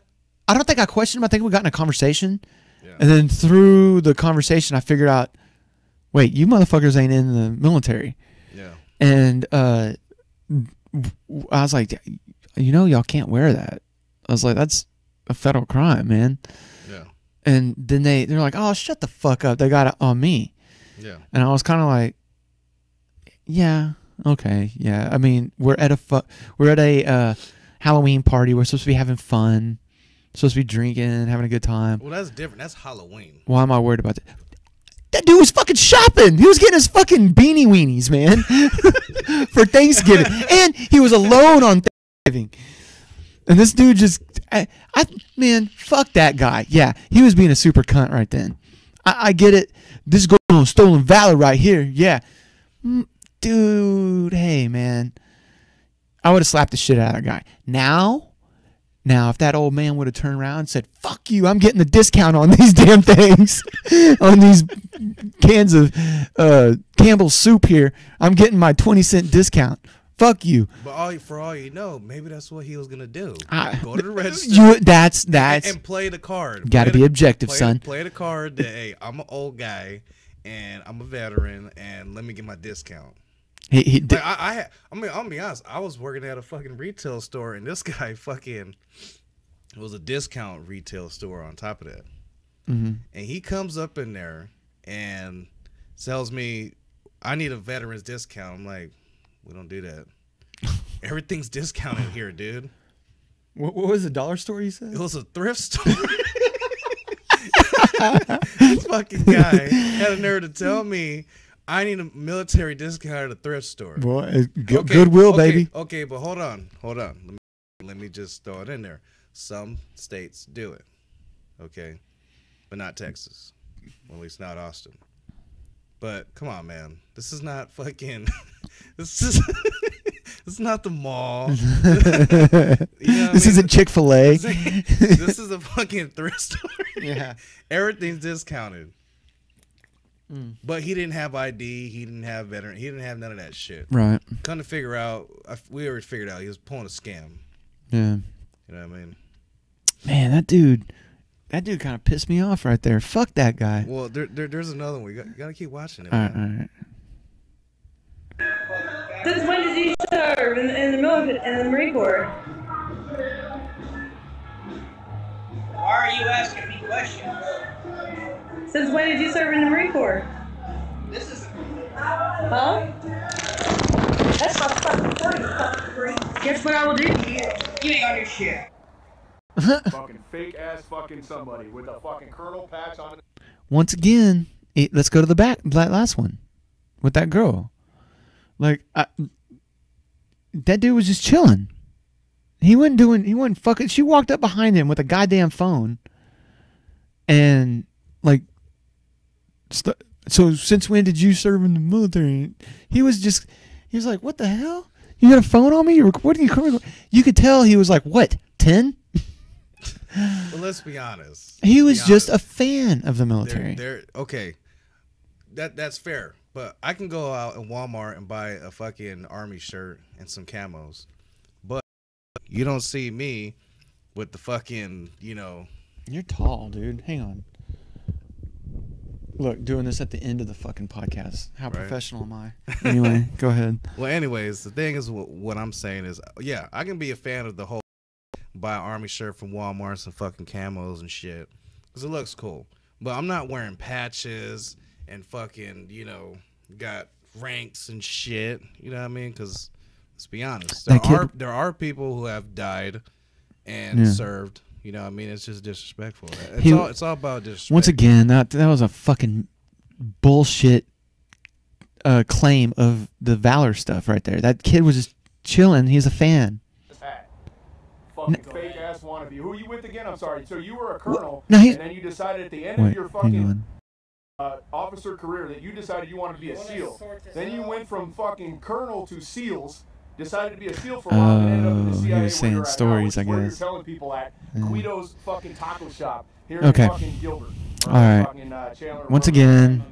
I don't think I questioned them. I think we got in a conversation. Yeah. And then through the conversation, I figured out, wait, you motherfuckers ain't in the military. Yeah. And I was like, you know, y'all can't wear that. I was like, that's a federal crime, man. Yeah. And then they're like, oh, shut the fuck up. They got it on me. Yeah. And I was kind of like, yeah, okay, yeah. I mean, we're at a Halloween party. We're supposed to be having fun. Supposed to be drinking, having a good time. Well, that's different. That's Halloween. Why am I worried about that? That dude was fucking shopping. He was getting his fucking beanie weenies, man, for Thanksgiving. And he was alone on Thanksgiving. And this dude just, man, fuck that guy. Yeah, he was being a super cunt right then. I get it. This is going on stolen valor right here. Yeah. Dude, hey, man. I would have slapped the shit out of that guy. Now, if that old man would have turned around and said, fuck you, I'm getting the discount on these damn things, on these cans of Campbell's soup here, I'm getting my 20-cent discount. Fuck you. But for all you know, maybe that's what he was going to do. Go to the register. That's and play the card. Got to be objective, son. Play the card that, hey, I'm an old guy, and I'm a veteran, and let me get my discount. Like, I mean, I'll be honest. I was working at a fucking retail store, and this guy fucking, It was a discount retail store on top of that. Mm-hmm. And he comes up in there and tells me, I need a veteran's discount. I'm like, we don't do that. Everything's discounted here, dude. What was the dollar store you said? It was a thrift store. This fucking guy had a nerve to tell me I need a military discount at a thrift store. Boy, Goodwill, baby. Okay, but hold on. Let me just throw it in there. Some states do it, okay, but not Texas. Well, at least not Austin. But come on, man, this is not fucking. This is not the mall. This isn't Chick-fil-A. This is a fucking thrift store. Yeah, everything's discounted. But he didn't have ID. He didn't have veteran. He didn't have none of that shit. Right. Come to figure out, we already figured out he was pulling a scam. Yeah. You know what I mean? Man, that dude kind of pissed me off right there. Fuck that guy. Well, there's another one. You gotta keep watching it. All Man. right. Since when did you serve in the military, in the Marine Corps? Why are you asking me questions? Since when did you serve in the Marine Corps? This is. Huh? That's my fucking phone. Guess what I will do to you? You ain't on your shit. Fucking fake ass fucking somebody with a fucking colonel patch on it. Once again, let's go to that last one with that girl. Like, that dude was just chilling. He wasn't fucking. She walked up behind him with a goddamn phone, and like, so since when did you serve in the military? He was like, what the hell? You got a phone on me? You're recording? You could tell he was like, what, 10? Well, let's be honest. He was just a fan of the military. Okay, that's fair. But I can go out in Walmart and buy a fucking army shirt and some camos. But you don't see me with the fucking, You're tall, dude. Hang on. Look, doing this at the end of the fucking podcast. How professional am I? Anyway, go ahead. Well, anyways, the thing is, what I'm saying is, yeah, I can be a fan of the whole buy an army shirt from Walmart, some fucking camos and shit, because it looks cool. But I'm not wearing patches and fucking, got ranks and shit. You know what I mean? Because let's be honest, there are people who have died and served. You know what I mean? It's just disrespectful. It's all about disrespect. Once again, that was a fucking bullshit claim of the Valor stuff right there. That kid was just chilling. He's a fan. Fucking fake ass wannabe. Who are you with again? I'm sorry. So you were a colonel, and then you decided at the end of your fucking officer career that you decided you wanted to be a SEAL. Then you went from fucking colonel to SEALs. Decided to be a SEAL for a while and ended up in the CIA. He was saying stories, I guess. Where you're telling people at Guido's fucking taco shop here in fucking Gilbert. All right. Chandler Once again.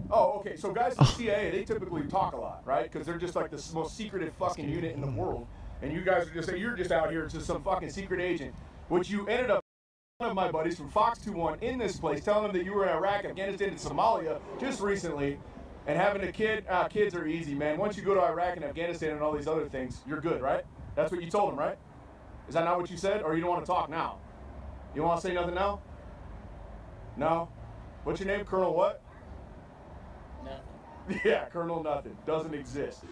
Oh, okay. So guys in the CIA, they typically talk a lot, right? Because they're just like the most secretive fucking unit in the world. And you guys are you're just out here to some fucking secret agent, which you ended up. One of my buddies from Fox 21 in this place, telling them that you were in Iraq, Afghanistan, and Somalia just recently. And having a kid, kids are easy, man. Once you go to Iraq and Afghanistan and all these other things, you're good, right? That's what you told him, right? Is that not what you said? Or you don't want to talk now? You don't want to say nothing now? No? What's your name? Colonel what? Nothing. Yeah, Colonel Nothing. Doesn't exist.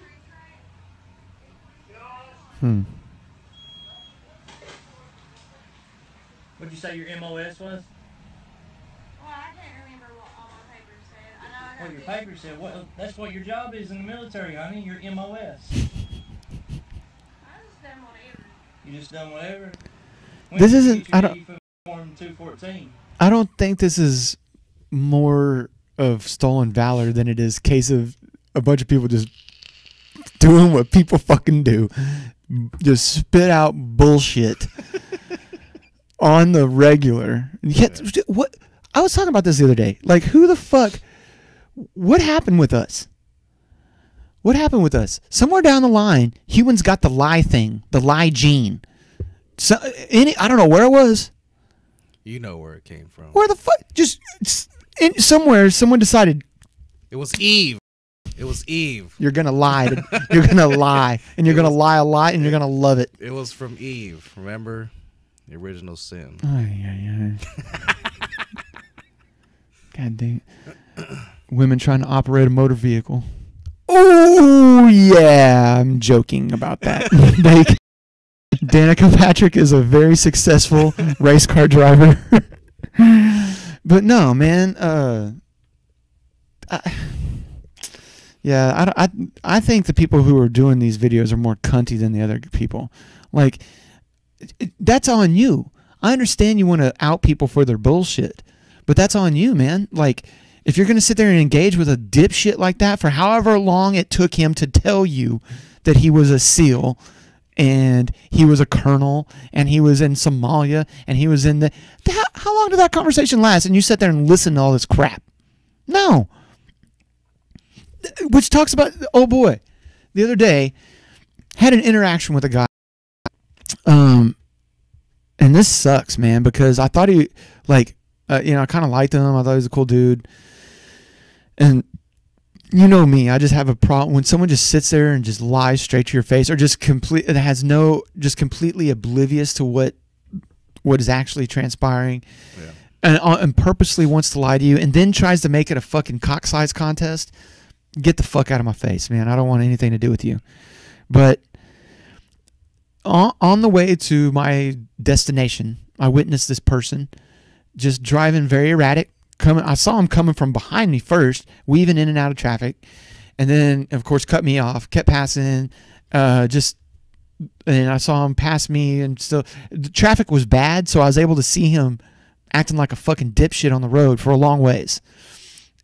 What'd you say your MOS was? What your paper said. What? That's what your job is in the military, honey. Your MOS. You just done whatever. This isn't. I don't. Form 214. I don't think this is more of stolen valor than it is case of a bunch of people just doing what people fucking do, just spit out bullshit on the regular. Yet, what? I was talking about this the other day. Like, who the fuck? What happened with us? What happened with us? Somewhere down the line, humans got the lie thing, the lie gene. So, I don't know where it was. You know where it came from. Where the fuck? Just somewhere, someone decided. It was Eve. It was Eve. You're gonna lie. You're gonna lie, and you're gonna lie a lot, and you're gonna love it. It was from Eve. Remember? The original sin. Ay. God damn it. Women trying to operate a motor vehicle. Oh, yeah. I'm joking about that. Danica Patrick is a very successful race car driver. But no, man. I think the people who are doing these videos are more cunty than the other people. Like, that's on you. I understand you want to out people for their bullshit, but that's on you, man. Like, if you're going to sit there and engage with a dipshit like that for however long it took him to tell you that he was a SEAL and he was a colonel and he was in Somalia and he was in the... How long did that conversation last? And you sit there and listen to all this crap. No. Which talks about... Oh, boy. The other day, had an interaction with a guy. And this sucks, man, because I thought he... Like, I kind of liked him. I thought he was a cool dude. And you know me, I just have a problem when someone just sits there and just lies straight to your face, or just completely oblivious to what is actually transpiring, and purposely wants to lie to you, and then tries to make it a fucking cock size contest. Get the fuck out of my face, man. I don't want anything to do with you. But on the way to my destination, I witnessed this person just driving very erratic. I saw him coming from behind me first, weaving in and out of traffic, and then, of course, cut me off, kept passing, and I saw him pass me, and still, the traffic was bad, so I was able to see him acting like a fucking dipshit on the road for a long ways,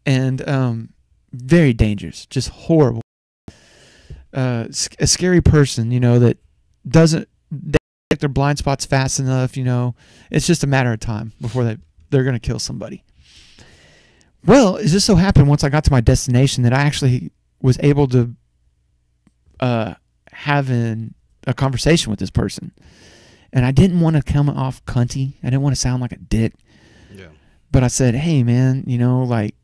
and very dangerous, just horrible. A scary person, that doesn't get their blind spots fast enough, it's just a matter of time before they're going to kill somebody. Well, it just so happened once I got to my destination that I actually was able to have a conversation with this person. And I didn't want to come off cunty. I didn't want to sound like a dick. Yeah. But I said, hey, man, like,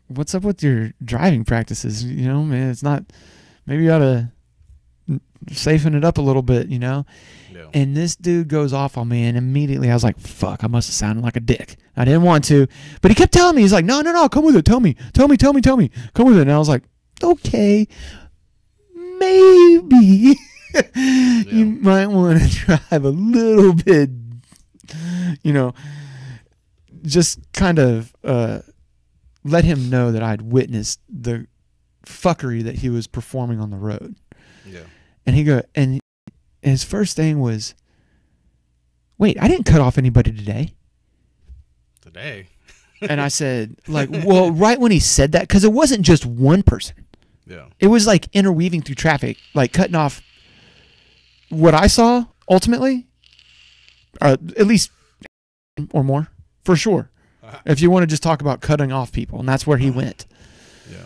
what's up with your driving practices? Man, it's not, maybe you ought to safeten it up a little bit, Yeah. And this dude goes off on me, and immediately I was like, fuck, I must have sounded like a dick. I didn't want to, but he kept telling me, he's like, no, come with it. Tell me. Come with it. And I was like, okay, maybe you might want to drive a little bit, just kind of let him know that I'd witnessed the fuckery that he was performing on the road. Yeah. And his first thing was, wait, I didn't cut off anybody today. And I said, like, well, right when he said that, because it wasn't just one person. Yeah. It was like interweaving through traffic, like cutting off what I saw ultimately, at least or more, for sure. If you want to just talk about cutting off people, and that's where he went. Yeah.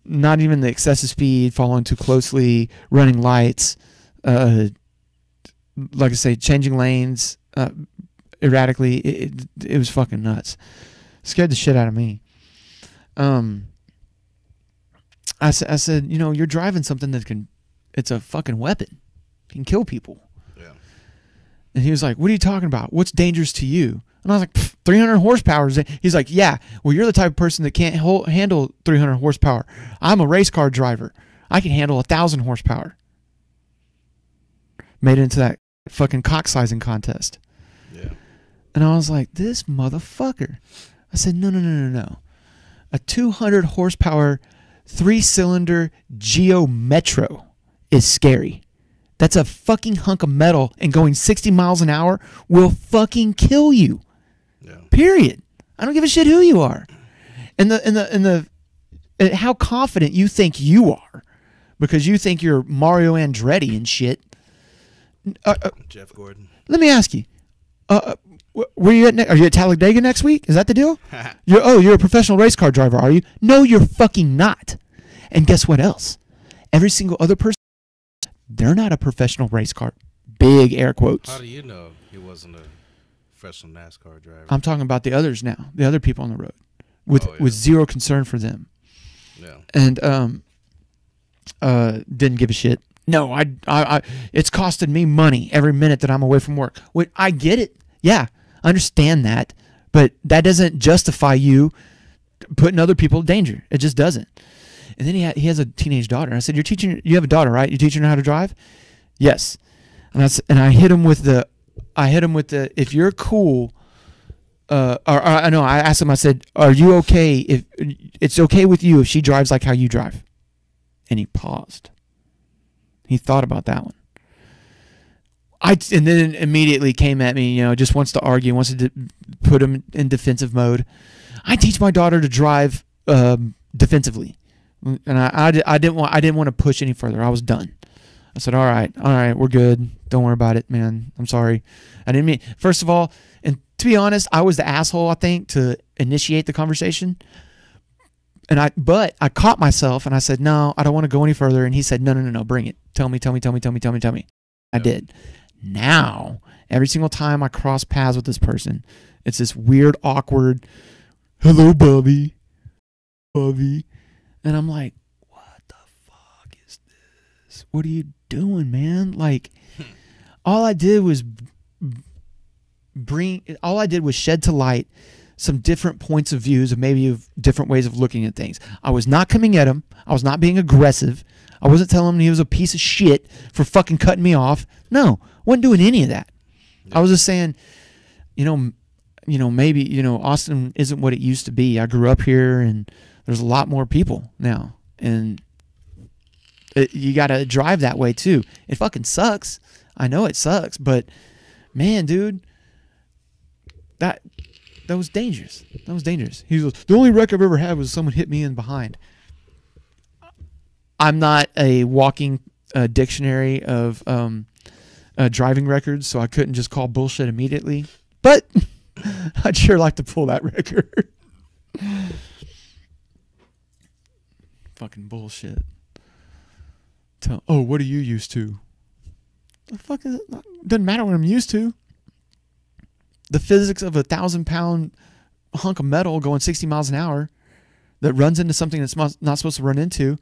Not even the excessive speed, following too closely, running lights, like I say, changing lanes erratically. It was fucking nuts. Scared the shit out of me. I said, you're driving something that it's a fucking weapon. It can kill people. Yeah. And he was like, what are you talking about? What's dangerous to you? And I was like, 300 horsepower. He's like, yeah, well, you're the type of person that can't handle 300 horsepower. I'm a race car driver. I can handle 1,000 horsepower. Made it into that fucking cock sizing contest. Yeah. And I was like, this motherfucker. I said, no. A 200 horsepower 3-cylinder Geo Metro is scary. That's a fucking hunk of metal, and going 60 miles an hour will fucking kill you. Yeah. Period. I don't give a shit who you are. And how confident you think you are, because you think you're Mario Andretti and shit. Jeff Gordon. Let me ask you. Are you at Talladega next week? Is that the deal? You're a professional race car driver, are you? No, you're fucking not. And guess what else? Every single other person, they're not a professional race car. Big air quotes. How do you know he wasn't a professional NASCAR driver? I'm talking about the others now, the other people on the road, with zero concern for them. Yeah. And didn't give a shit. No, I it's costing me money every minute that I'm away from work. I get it. Yeah, I understand that, but that doesn't justify you putting other people in danger. It just doesn't. And then he has a teenage daughter. I said, you have a daughter, right? You're teaching her how to drive? Yes. And I hit him with the if you're cool. I asked him. I said, "Are you okay if it's okay with you if she drives like how you drive?" And he paused. He thought about that one. And then immediately came at me. Just wants to argue, wants to put him in defensive mode. I teach my daughter to drive defensively, and I didn't want to push any further. I was done. I said, all right, we're good. Don't worry about it, man. I'm sorry. I didn't mean. First of all, and to be honest, I was the asshole, I think, to initiate the conversation. But I caught myself and I said, no, I don't want to go any further. And he said, no, bring it. Tell me. I did. Now, every single time I cross paths with this person, it's this weird, awkward, hello, Bubby. And I'm like, what the fuck is this? What are you doing, man? Like, all I did was shed to light some different points of views of different ways of looking at things. I was not coming at him. I was not being aggressive. I wasn't telling him he was a piece of shit for fucking cutting me off. No, wasn't doing any of that. Yeah. I was just saying, maybe, Austin isn't what it used to be. I grew up here and there's a lot more people now. And you got to drive that way too. It fucking sucks. I know it sucks, but man, dude, that was dangerous. He goes, the only wreck I've ever had was someone hit me in behind. I'm not a walking dictionary of driving records, so I couldn't just call bullshit immediately. But I'd sure like to pull that record. Fucking bullshit. What are you used to? The fuck is it? Doesn't matter what I'm used to. The physics of a 1,000-pound hunk of metal going 60 miles an hour that runs into something that's not supposed to run into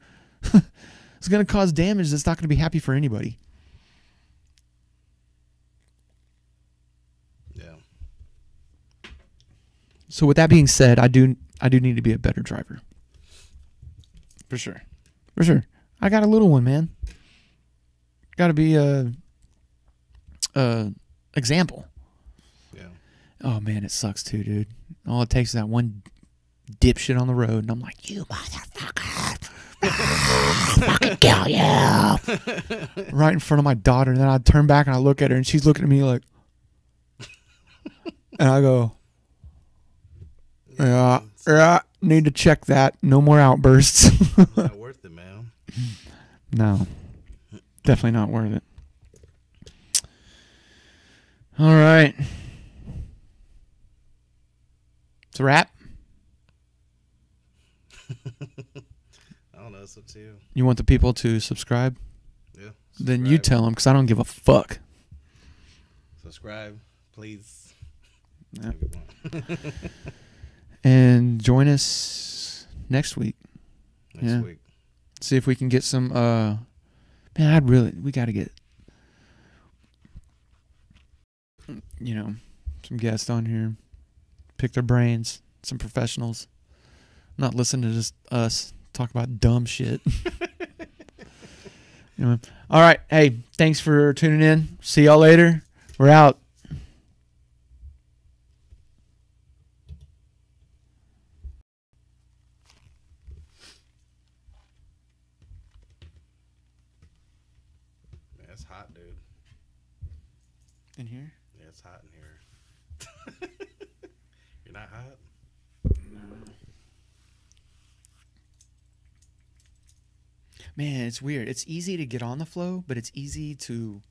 is going to cause damage that's not going to be happy for anybody. Yeah. So with that being said, I do need to be a better driver. For sure. I got a little one, man. Got to be a example. Oh, man, it sucks too, dude. All it takes is that one dipshit on the road, and I'm like, you motherfucker. Fucking kill you. Right in front of my daughter, and then I turn back and I look at her, and she's looking at me like, and I go, yeah, need to check that. No more outbursts. Not worth it, man. No, definitely not worth it. All right. It's a wrap. I don't know. It's up to you. You want the people to subscribe? Yeah. Then you tell them, because I don't give a fuck. Subscribe, please. Yeah. And join us next week. Next week. See if we can get some. We got to get, some guests on here. Pick their brains. Some professionals. Not listen to just us talk about dumb shit. All right. Hey, thanks for tuning in. See y'all later. We're out. Man, it's hot, dude. In here? Yeah, it's hot in here. You're not hot? Man, it's weird. It's easy to get on the flow, but it's easy to